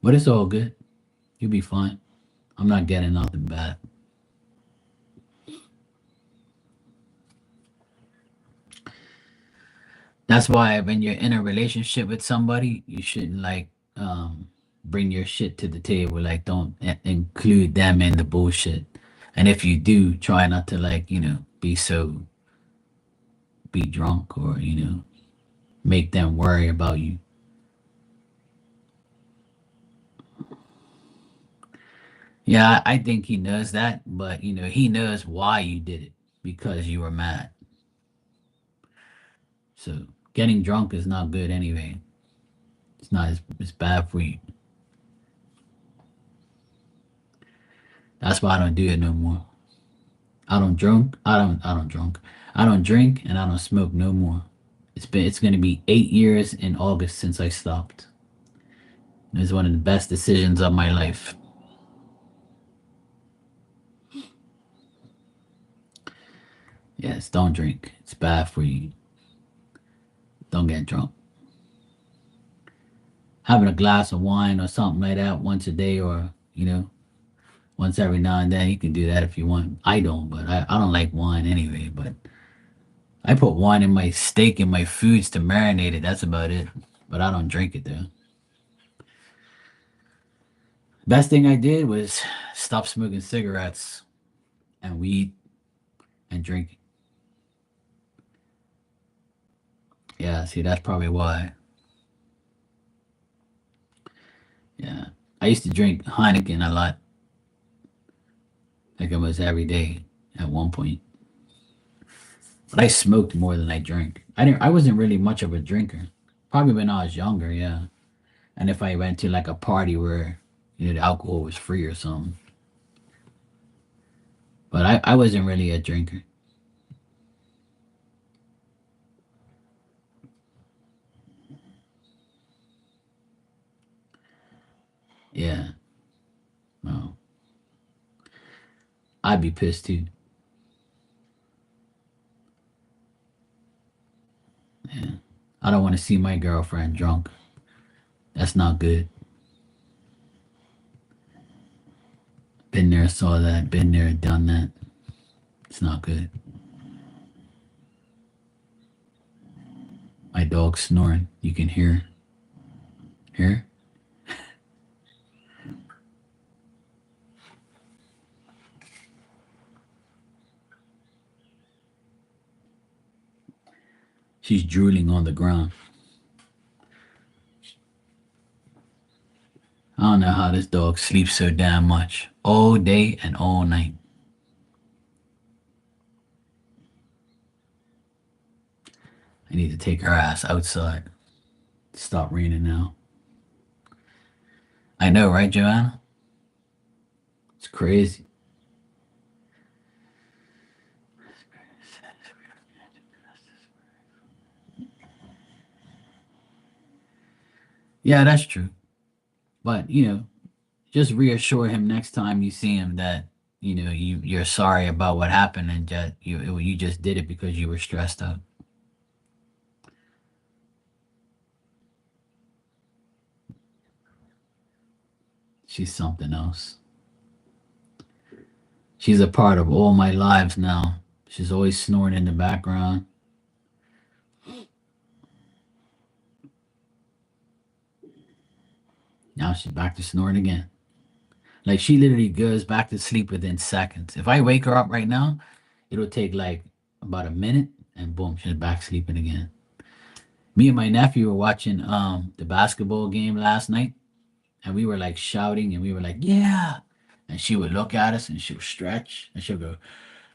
But it's all good. You'll be fine. I'm not getting nothing bad. That's why when you're in a relationship with somebody, you shouldn't like bring your shit to the table. Like don't include them in the bullshit. And if you do, try not to like, be drunk or, make them worry about you. Yeah, I think he knows that, but he knows why you did it because you were mad. So getting drunk is not good anyway. It's not it's bad for you. That's why I don't do it no more. I don't drink. I don't drink. I don't drink and I don't smoke no more. It's gonna be 8 years in August since I stopped. It was one of the best decisions of my life. Yes, don't drink. It's bad for you. Don't get drunk. Having a glass of wine or something like that once a day or, once every now and then, you can do that if you want. I don't, but I don't like wine anyway. But I put wine in my steak and my foods to marinate it. That's about it. But I don't drink it though. Best thing I did was stop smoking cigarettes and weed and drinking. Yeah, see, that's probably why. Yeah. I used to drink Heineken a lot, like it was every day at one point. But I smoked more than I drank. I wasn't really much of a drinker. Probably when I was younger, yeah. And if I went to like a party where, the alcohol was free or something. But I wasn't really a drinker. Yeah. No. I'd be pissed too. Yeah. I don't want to see my girlfriend drunk. That's not good. Been there, saw that. Been there, done that. It's not good. My dog's snoring. You can hear. She's drooling on the ground. I don't know how this dog sleeps so damn much. All day and all night. I need to take her ass outside. Stop raining now. I know, right, Joanna? It's crazy. Yeah, that's true. But, just reassure him next time you see him that, you're sorry about what happened and just you just did it because you were stressed out. She's something else. She's a part of all my lives now. She's always snoring in the background. Now she's back to snoring again. Like she literally goes back to sleep within seconds. If I wake her up right now, it'll take like about a minute and boom, she's back sleeping again. Me and my nephew were watching the basketball game last night and we were like shouting and we were like, yeah. And she would look at us and she would stretch and she'll go,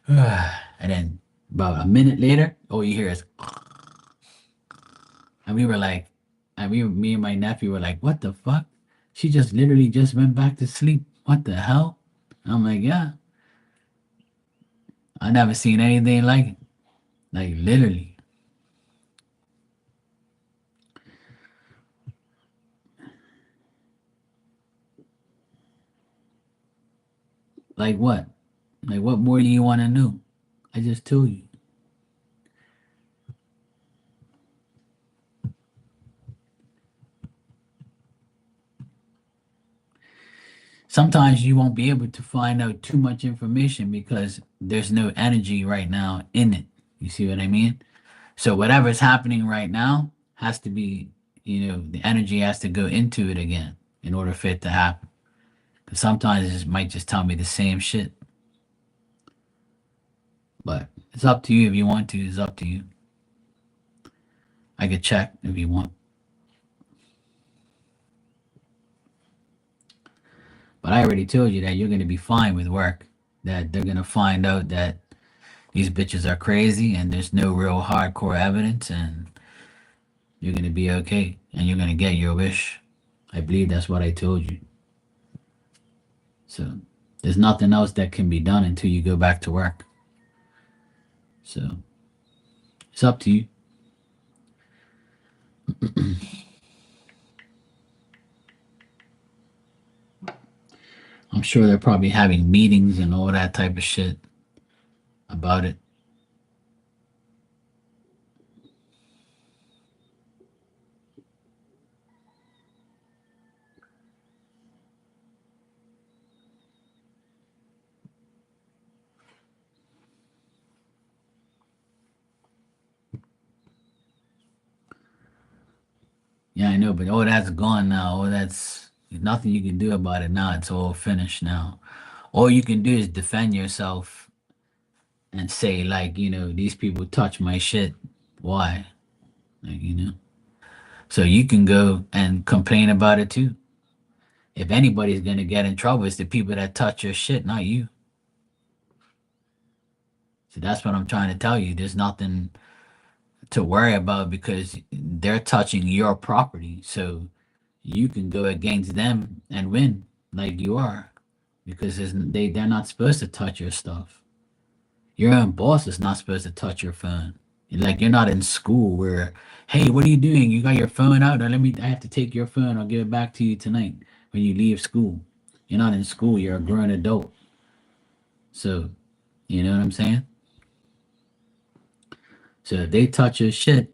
ah. And then about a minute later, all you hear is, and we were like, me and my nephew were like, what the fuck? She just literally just went back to sleep. What the hell? I'm like, yeah, I never seen anything like it. Like literally. Like what? Like what more do you want to know? I just told you. Sometimes you won't be able to find out too much information because there's no energy right now in it. You see what I mean? So whatever's happening right now has to be, the energy has to go into it again in order for it to happen. Because sometimes it might just tell me the same shit. But it's up to you if you want to. It's up to you. I could check if you want. But I already told you that you're going to be fine with work. That they're going to find out that these bitches are crazy and there's no real hardcore evidence and you're going to be okay and you're going to get your wish. I believe that's what I told you. So there's nothing else that can be done until you go back to work. So it's up to you. I'm sure they're probably having meetings and all that type of shit about it. Yeah, I know, but all that's gone now. All that's there's nothing you can do about it now. It's all finished now. All you can do is defend yourself and say, like, these people touch my shit. Why? Like. So you can go and complain about it too. If anybody's gonna get in trouble, it's the people that touch your shit, not you. So that's what I'm trying to tell you. There's nothing to worry about because they're touching your property. So you can go against them and win like you are because they're not supposed to touch your stuff. Your own boss is not supposed to touch your phone. Like you're not in school where, hey, what are you doing? You got your phone out? Or I have to take your phone. I'll give it back to you tonight when you leave school. You're not in school. You're a grown adult. So, you know what I'm saying? So if they touch your shit,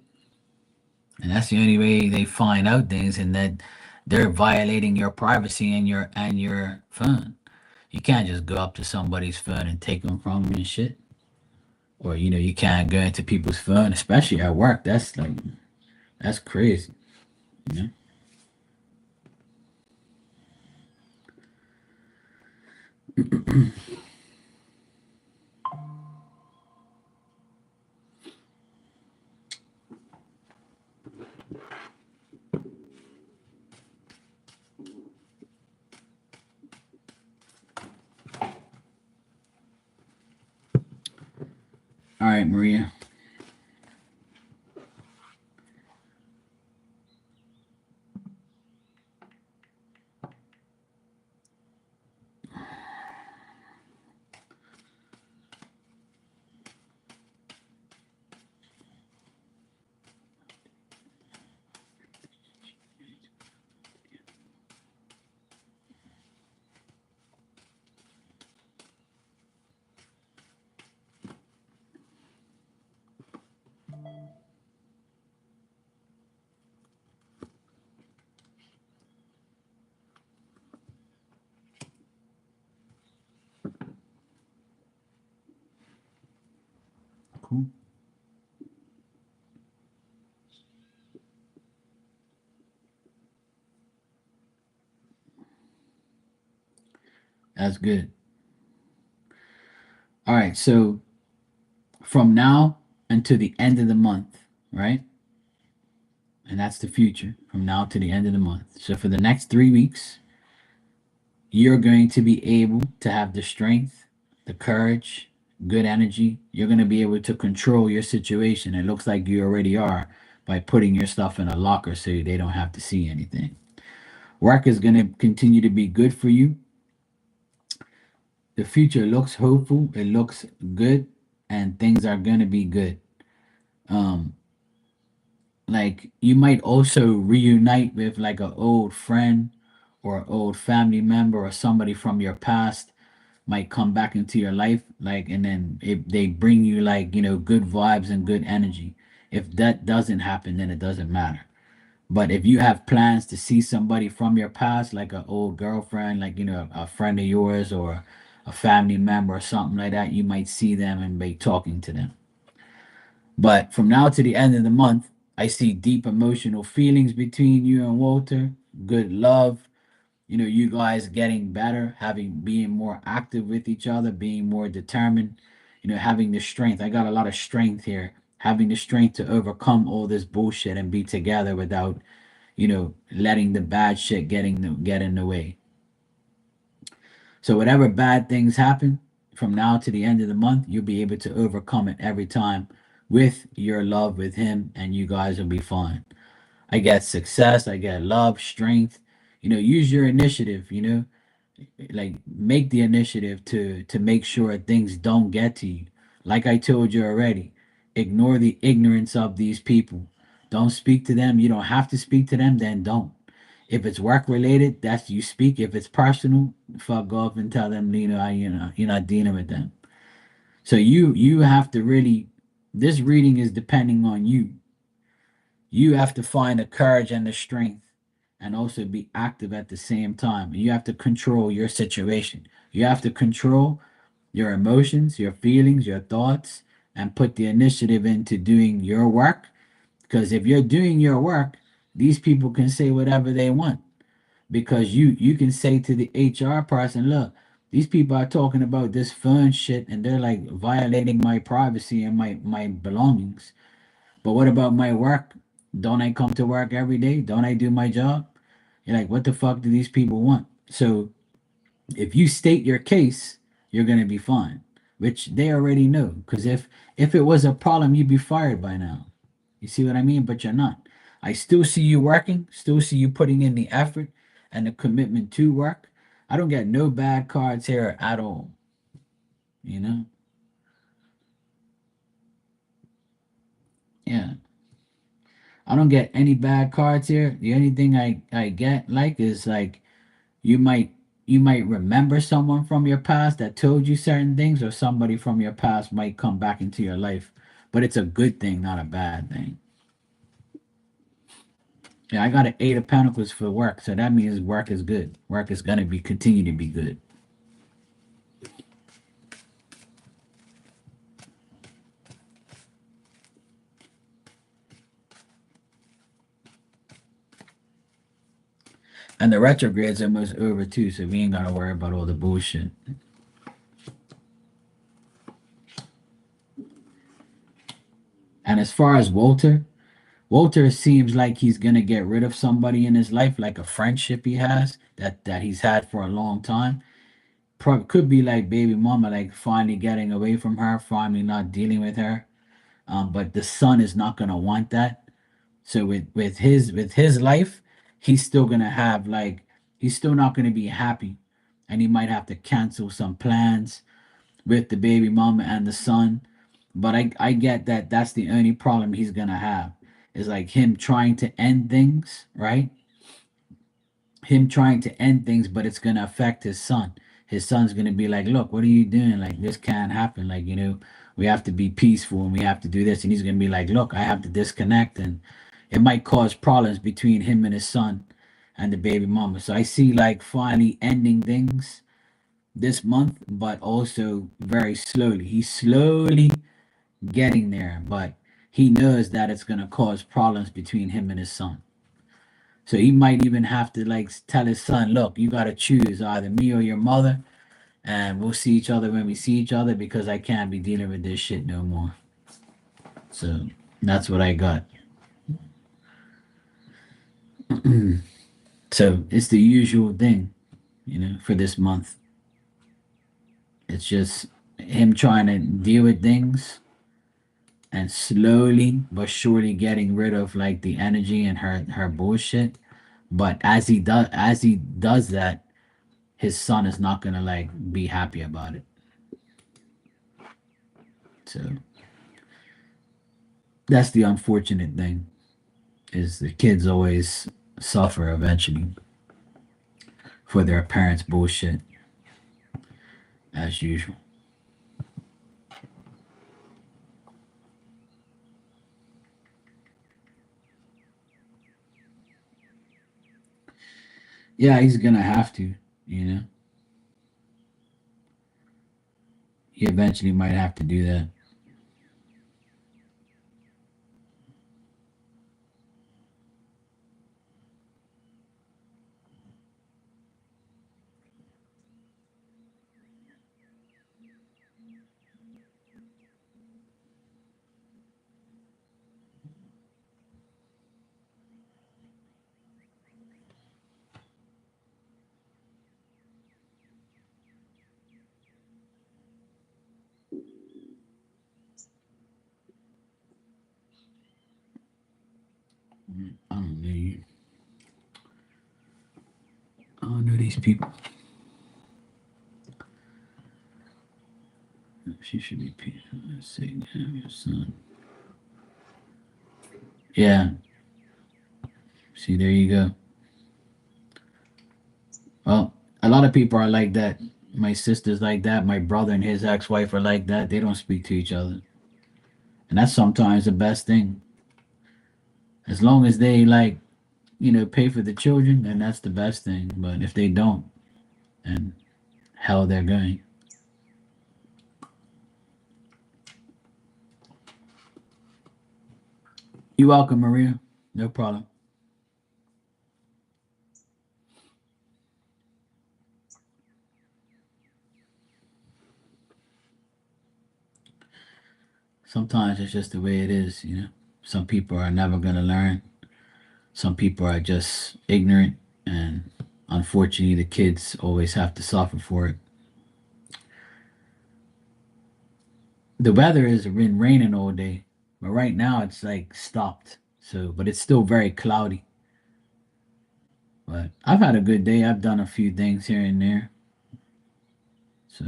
and that's the only way they find out things, and that they're violating your privacy and your phone. You can't just go up to somebody's phone and take them from them and shit. Or you can't go into people's phone, especially at work. That's crazy. You know? All right, Maria. Cool. That's good. All right. So from now until the end of the month, right? And that's the future from now to the end of the month. So for the next 3 weeks, you're going to be able to have the strength, the courage, good energy. You're going to be able to control your situation. It looks like you already are by putting your stuff in a locker so they don't have to see anything. Work is going to continue to be good for you. The future looks hopeful, it looks good, and things are going to be good. Um, like you might also reunite with like an old friend or an old family member or somebody from your past might come back into your life, like, and then if they bring you like, good vibes and good energy. If that doesn't happen, then it doesn't matter. But if you have plans to see somebody from your past, like an old girlfriend, like, a friend of yours or a family member or something like that, you might see them and be talking to them. But from now to the end of the month, I see deep emotional feelings between you and Walter, good love, you guys getting better, having being more active with each other, being more determined, having the strength. I got a lot of strength here, having the strength to overcome all this bullshit and be together without, letting the bad shit get in the way. So whatever bad things happen from now to the end of the month, you'll be able to overcome it every time with your love with him, and you guys will be fine. I get success, I get love, strength. Use your initiative, like make the initiative to make sure things don't get to you. Like I told you already, ignore the ignorance of these people. Don't speak to them. You don't have to speak to them, then don't. If it's work related, that's you speak. If it's personal, fuck off and tell them, you're not dealing with them. So you have to really, this reading is depending on you. You have to find the courage and the strength and also be active at the same time. You have to control your situation. You have to control your emotions, your feelings, your thoughts, and put the initiative into doing your work. Because if you're doing your work, these people can say whatever they want. Because you can say to the HR person, look, these people are talking about this fun shit and they're like violating my privacy and my belongings. But what about my work? Don't I come to work every day? Don't I do my job? You're like, what the fuck do these people want? So if you state your case, you're gonna be fine, which they already know. Because if it was a problem, you'd be fired by now. You see what I mean? But you're not. I still see you working, still see you putting in the effort and the commitment to work. I don't get no bad cards here at all. You know? Yeah. I don't get any bad cards here. The only thing I get like is like you might you might remember someone from your past that told you certain things, or somebody from your past might come back into your life. But it's a good thing, not a bad thing. Yeah, I got an eight of pentacles for work, so that means work is good. Work is gonna be continue to be good. And the retrograde's almost over too, so we ain't gotta worry about all the bullshit. And as far as Walter seems like he's gonna get rid of somebody in his life, like a friendship he has that he's had for a long time. Probably could be like baby mama, like finally getting away from her, finally not dealing with her. But the son is not gonna want that. So with his life, he's still gonna have like he's still not gonna be happy, and he might have to cancel some plans with the baby mama and the son. But I get that that's the only problem he's gonna have is like him trying to end things, right? Him trying to end things, but it's gonna affect his son. His son's gonna be like, "Look, what are you doing? Like this can't happen. Like we have to be peaceful and we have to do this." And he's gonna be like, "Look, I have to disconnect," and it might cause problems between him and his son and the baby mama. So I see like finally ending things this month, but also very slowly. He's slowly getting there, but he knows that it's gonna cause problems between him and his son. So he might even have to like tell his son, look, you gotta choose either me or your mother, and we'll see each other when we see each other because I can't be dealing with this shit no more. So that's what I got. So it's the usual thing, for this month. It's just him trying to deal with things and slowly but surely getting rid of like the energy and her bullshit. But as he does that, his son is not gonna like be happy about it. So That's the unfortunate thing, is the kids always suffer eventually for their parents' bullshit, as usual. Yeah, he's gonna have to, you know. He eventually might have to do that. I don't know you. I don't know these people. She should be saying your son. Yeah. See, there you go. Well, a lot of people are like that. My sister's like that. My brother and his ex-wife are like that. They don't speak to each other, and that's sometimes the best thing. As long as they like, pay for the children, then that's the best thing. But if they don't, then hell, they're going. You're welcome, Maria. No problem. Sometimes it's just the way it is. Some people are never gonna learn. Some people are just ignorant, and unfortunately, the kids always have to suffer for it. The weather has been raining all day, but right now it's like stopped. So, but it's still very cloudy. But I've had a good day. I've done a few things here and there. So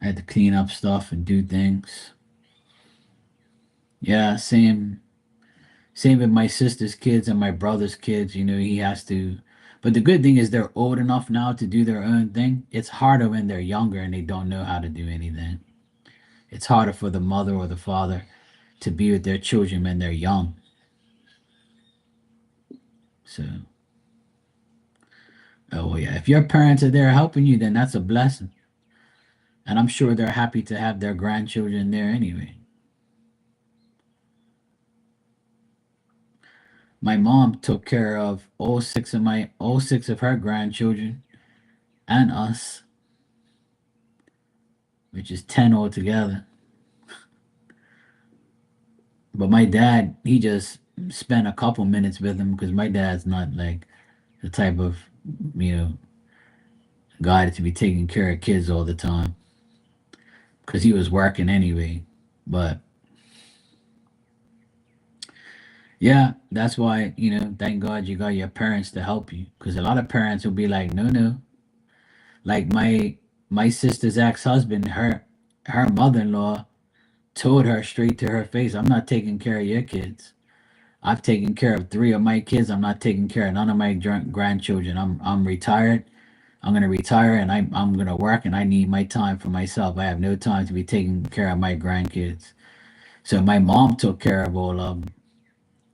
I had to clean up stuff and do things. Yeah, same with my sister's kids and my brother's kids. He has to. But the good thing is they're old enough now to do their own thing. It's harder when they're younger and they don't know how to do anything. It's harder for the mother or the father to be with their children when they're young. So, oh yeah, if your parents are there helping you, then that's a blessing. And I'm sure they're happy to have their grandchildren there anyway. My mom took care of all six of her grandchildren and us, which is 10 altogether. But my dad, he just spent a couple minutes with him because my dad's not like the type of, you know, guy to be taking care of kids all the time because he was working anyway. But yeah, that's why, thank God you got your parents to help you because a lot of parents will be like, no, no. Like my sister's ex-husband, her mother-in-law told her straight to her face, I'm not taking care of your kids. I've taken care of three of my kids. I'm not taking care of none of my grandchildren. I'm retired. I'm gonna retire and I'm gonna work and I need my time for myself. I have no time to be taking care of my grandkids. So my mom took care of all of them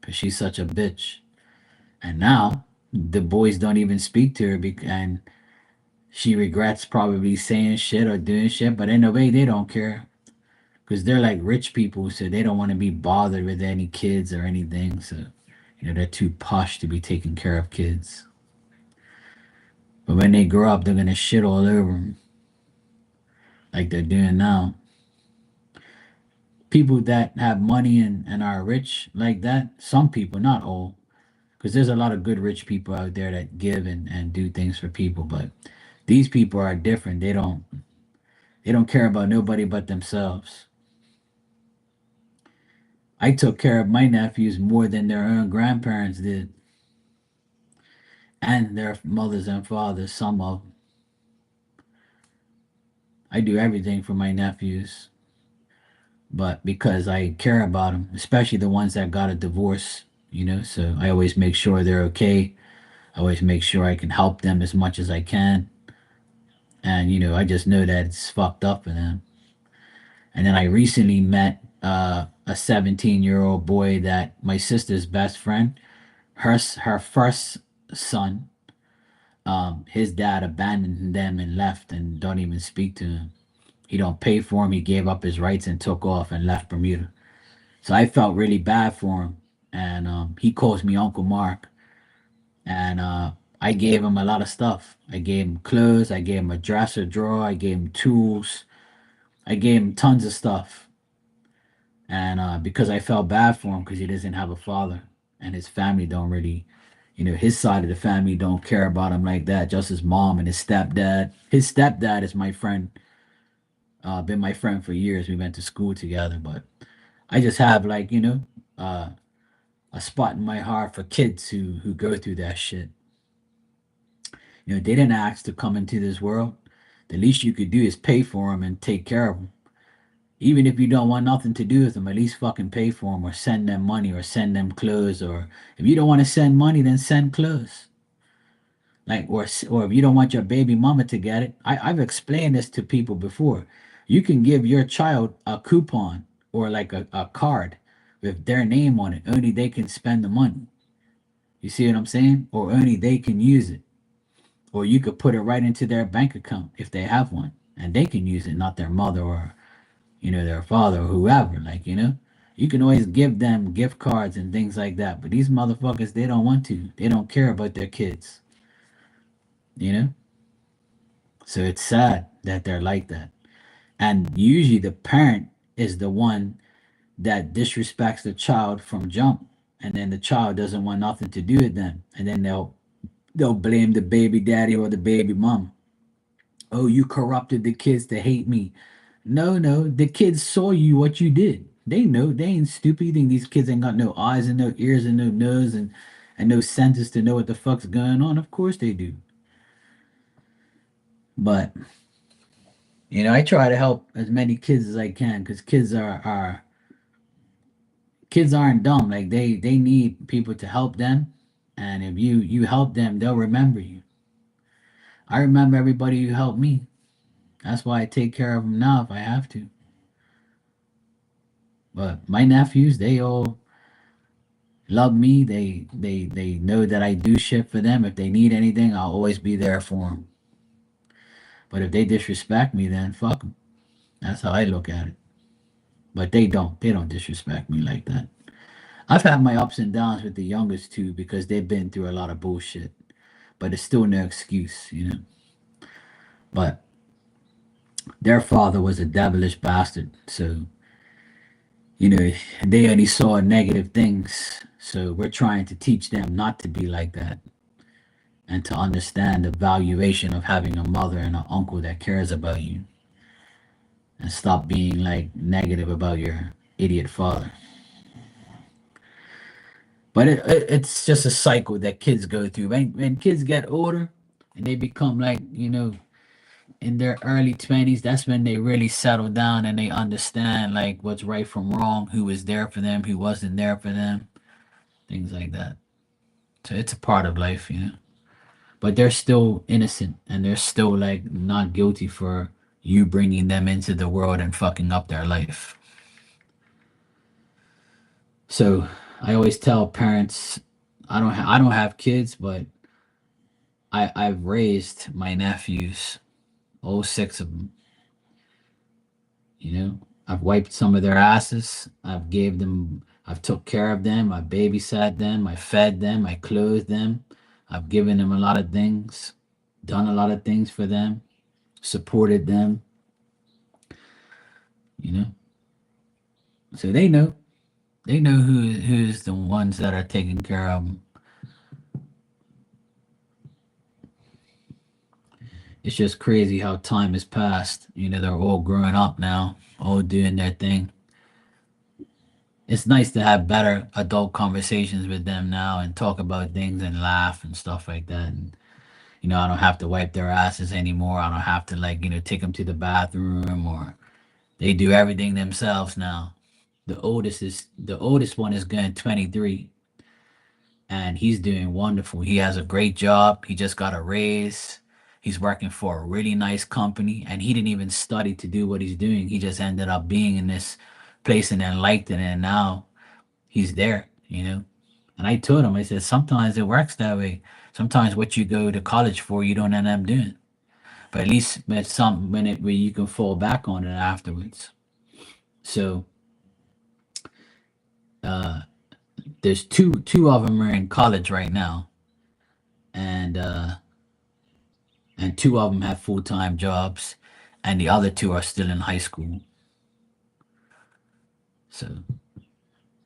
because she's such a bitch. And now the boys don't even speak to her and she regrets probably saying shit or doing shit. But in a way, they don't care because they're like rich people, so they don't want to be bothered with any kids or anything. So they're too posh to be taking care of kids. But when they grow up, they're gonna shit all over them like they're doing now. People that have money and are rich like that, some people, not all, because there's a lot of good rich people out there that give and do things for people. But these people are different. They don't care about nobody but themselves. I took care of my nephews more than their own grandparents did, and their mothers and fathers. Some of them. I do everything for my nephews. but because I care about them, especially the ones that got a divorce, so I always make sure they're okay. I always make sure I can help them as much as I can. And, I just know that it's fucked up for them. And then I recently met a 17-year-old boy that my sister's best friend, her first son, his dad abandoned them and left and don't even speak to him. He don't pay for him. He gave up his rights and took off and left Bermuda. So I felt really bad for him. And he calls me Uncle Mark. And I gave him a lot of stuff. I gave him clothes. I gave him a dresser drawer. I gave him tools. I gave him tons of stuff. And because I felt bad for him because he doesn't have a father and his family don't really, his side of the family don't care about him like that. Just his mom and his stepdad. His stepdad is my friend. Been my friend for years. We went to school together, but I just have like uh, a spot in my heart for kids who go through that shit. They didn't ask to come into this world. The least you could do is pay for them and take care of them. Even if you don't want nothing to do with them, at least fucking pay for them or send them money or send them clothes. Or if you don't want to send money, then send clothes. Like, or if you don't want your baby mama to get it, I've explained this to people before. You can give your child a coupon or like a card with their name on it. Only they can spend the money. You see what I'm saying? Or only they can use it. Or you could put it right into their bank account if they have one, and they can use it, not their mother or their father or whoever. Like, you can always give them gift cards and things like that. But these motherfuckers, they don't want to. They don't care about their kids, you know? So it's sad that they're like that. And usually the parent is the one that disrespects the child from jump. And then the child doesn't want nothing to do with them. And then they'll blame the baby daddy or the baby mom. Oh, you corrupted the kids to hate me. No, no, the kids saw you what you did. They know they ain't stupid. You think these kids ain't got no eyes and no ears and no nose and no senses to know what the fuck's going on? Of course they do. But I try to help as many kids as I can because kids aren't dumb. Like they need people to help them, and if you help them, they'll remember you. I remember everybody who helped me. That's why I take care of them now if I have to. But my nephews, they all love me. They know that I do shit for them. If they need anything, I'll always be there for them. But if they disrespect me, then fuck them. That's how I look at it. But they don't. They don't disrespect me like that. I've had my ups and downs with the youngest two because they've been through a lot of bullshit. But it's still no excuse. But their father was a devilish bastard. So, they only saw negative things. So we're trying to teach them not to be like that and to understand the valuation of having a mother and an uncle that cares about you and stop being like negative about your idiot father. But it's just a cycle that kids go through. When kids get older and they become like, in their early 20s, that's when they really settle down and they understand like what's right from wrong, who was there for them, who wasn't there for them, things like that. So it's a part of life. But they're still innocent and they're still like not guilty for you bringing them into the world and fucking up their life. So I always tell parents, I don't have kids, but I've raised my nephews, all six of them. I've wiped some of their asses. I've took care of them. I babysat them. I fed them. I clothed them. I've given them a lot of things, done a lot of things for them, supported them. You know, so they know who's the ones that are taking care of them. It's just crazy how time has passed. They're all growing up now, all doing their thing. It's nice to have better adult conversations with them now and talk about things and laugh and stuff like that. And I don't have to wipe their asses anymore. I don't have to like take them to the bathroom or They do everything themselves now. The oldest one is going 23, and he's doing wonderful. He has a great job. He just got a raise. He's working for a really nice company, and he didn't even study to do what he's doing. He just ended up being in this place and then liked it, and now he's there, you know. And I told him, I said, sometimes it works that way. Sometimes what you go to college for, you don't end up doing. But at least it's something where you can fall back on it afterwards. So uh, there's two of them are in college right now, and two of them have full time jobs, and the other two are still in high school. So,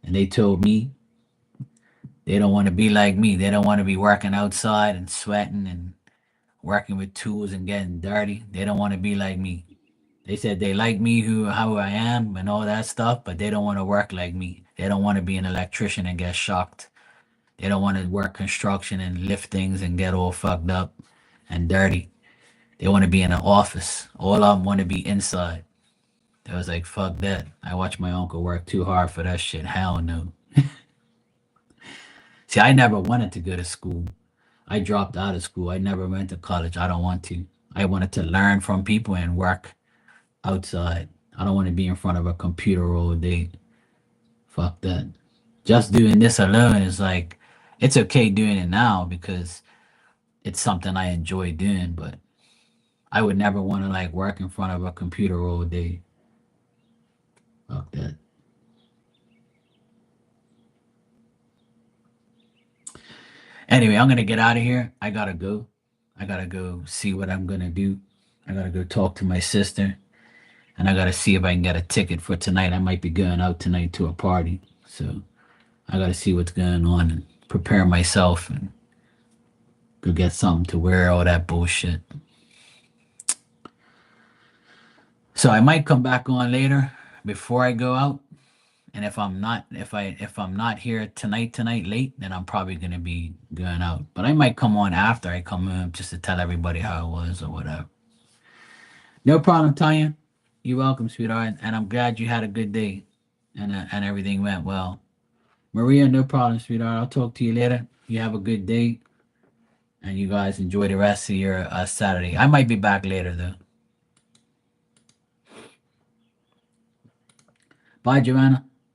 and they told me they don't want to be like me. They don't want to be working outside and sweating and working with tools and getting dirty. They don't want to be like me. They said they like me how I am and all that stuff, but they don't want to work like me. They don't want to be an electrician and get shocked. They don't want to work construction and lift things and get all fucked up and dirty. They want to be in an office. All of them want to be inside. I was like, fuck that. I watched my uncle work too hard for that shit. Hell no. See, I never wanted to go to school. I dropped out of school. I never went to college. I don't want to. I wanted to learn from people and work outside. I don't want to be in front of a computer all day. Fuck that. Just doing this alone is like, it's okay doing it now because it's something I enjoy doing, but I would never want to like work in front of a computer all day. Fuck that. Anyway, I'm gonna get out of here. I gotta go. I gotta go see what I'm gonna do. I gotta go talk to my sister, and I gotta see if I can get a ticket for tonight. I might be going out tonight to a party, so I gotta see what's going on and prepare myself and go get something to wear. All that bullshit. So I might come back on later before I go out. And if I'm not here tonight late, then I'm probably gonna be going out. But I might come on after I come in just to tell everybody how it was or whatever. No problem, Tanya. You're welcome, sweetheart. And I'm glad you had a good day and everything went well. Maria, no problem, sweetheart. I'll talk to you later. You have a good day and you guys enjoy the rest of your Saturday. I might be back later though. Bye, Joanna.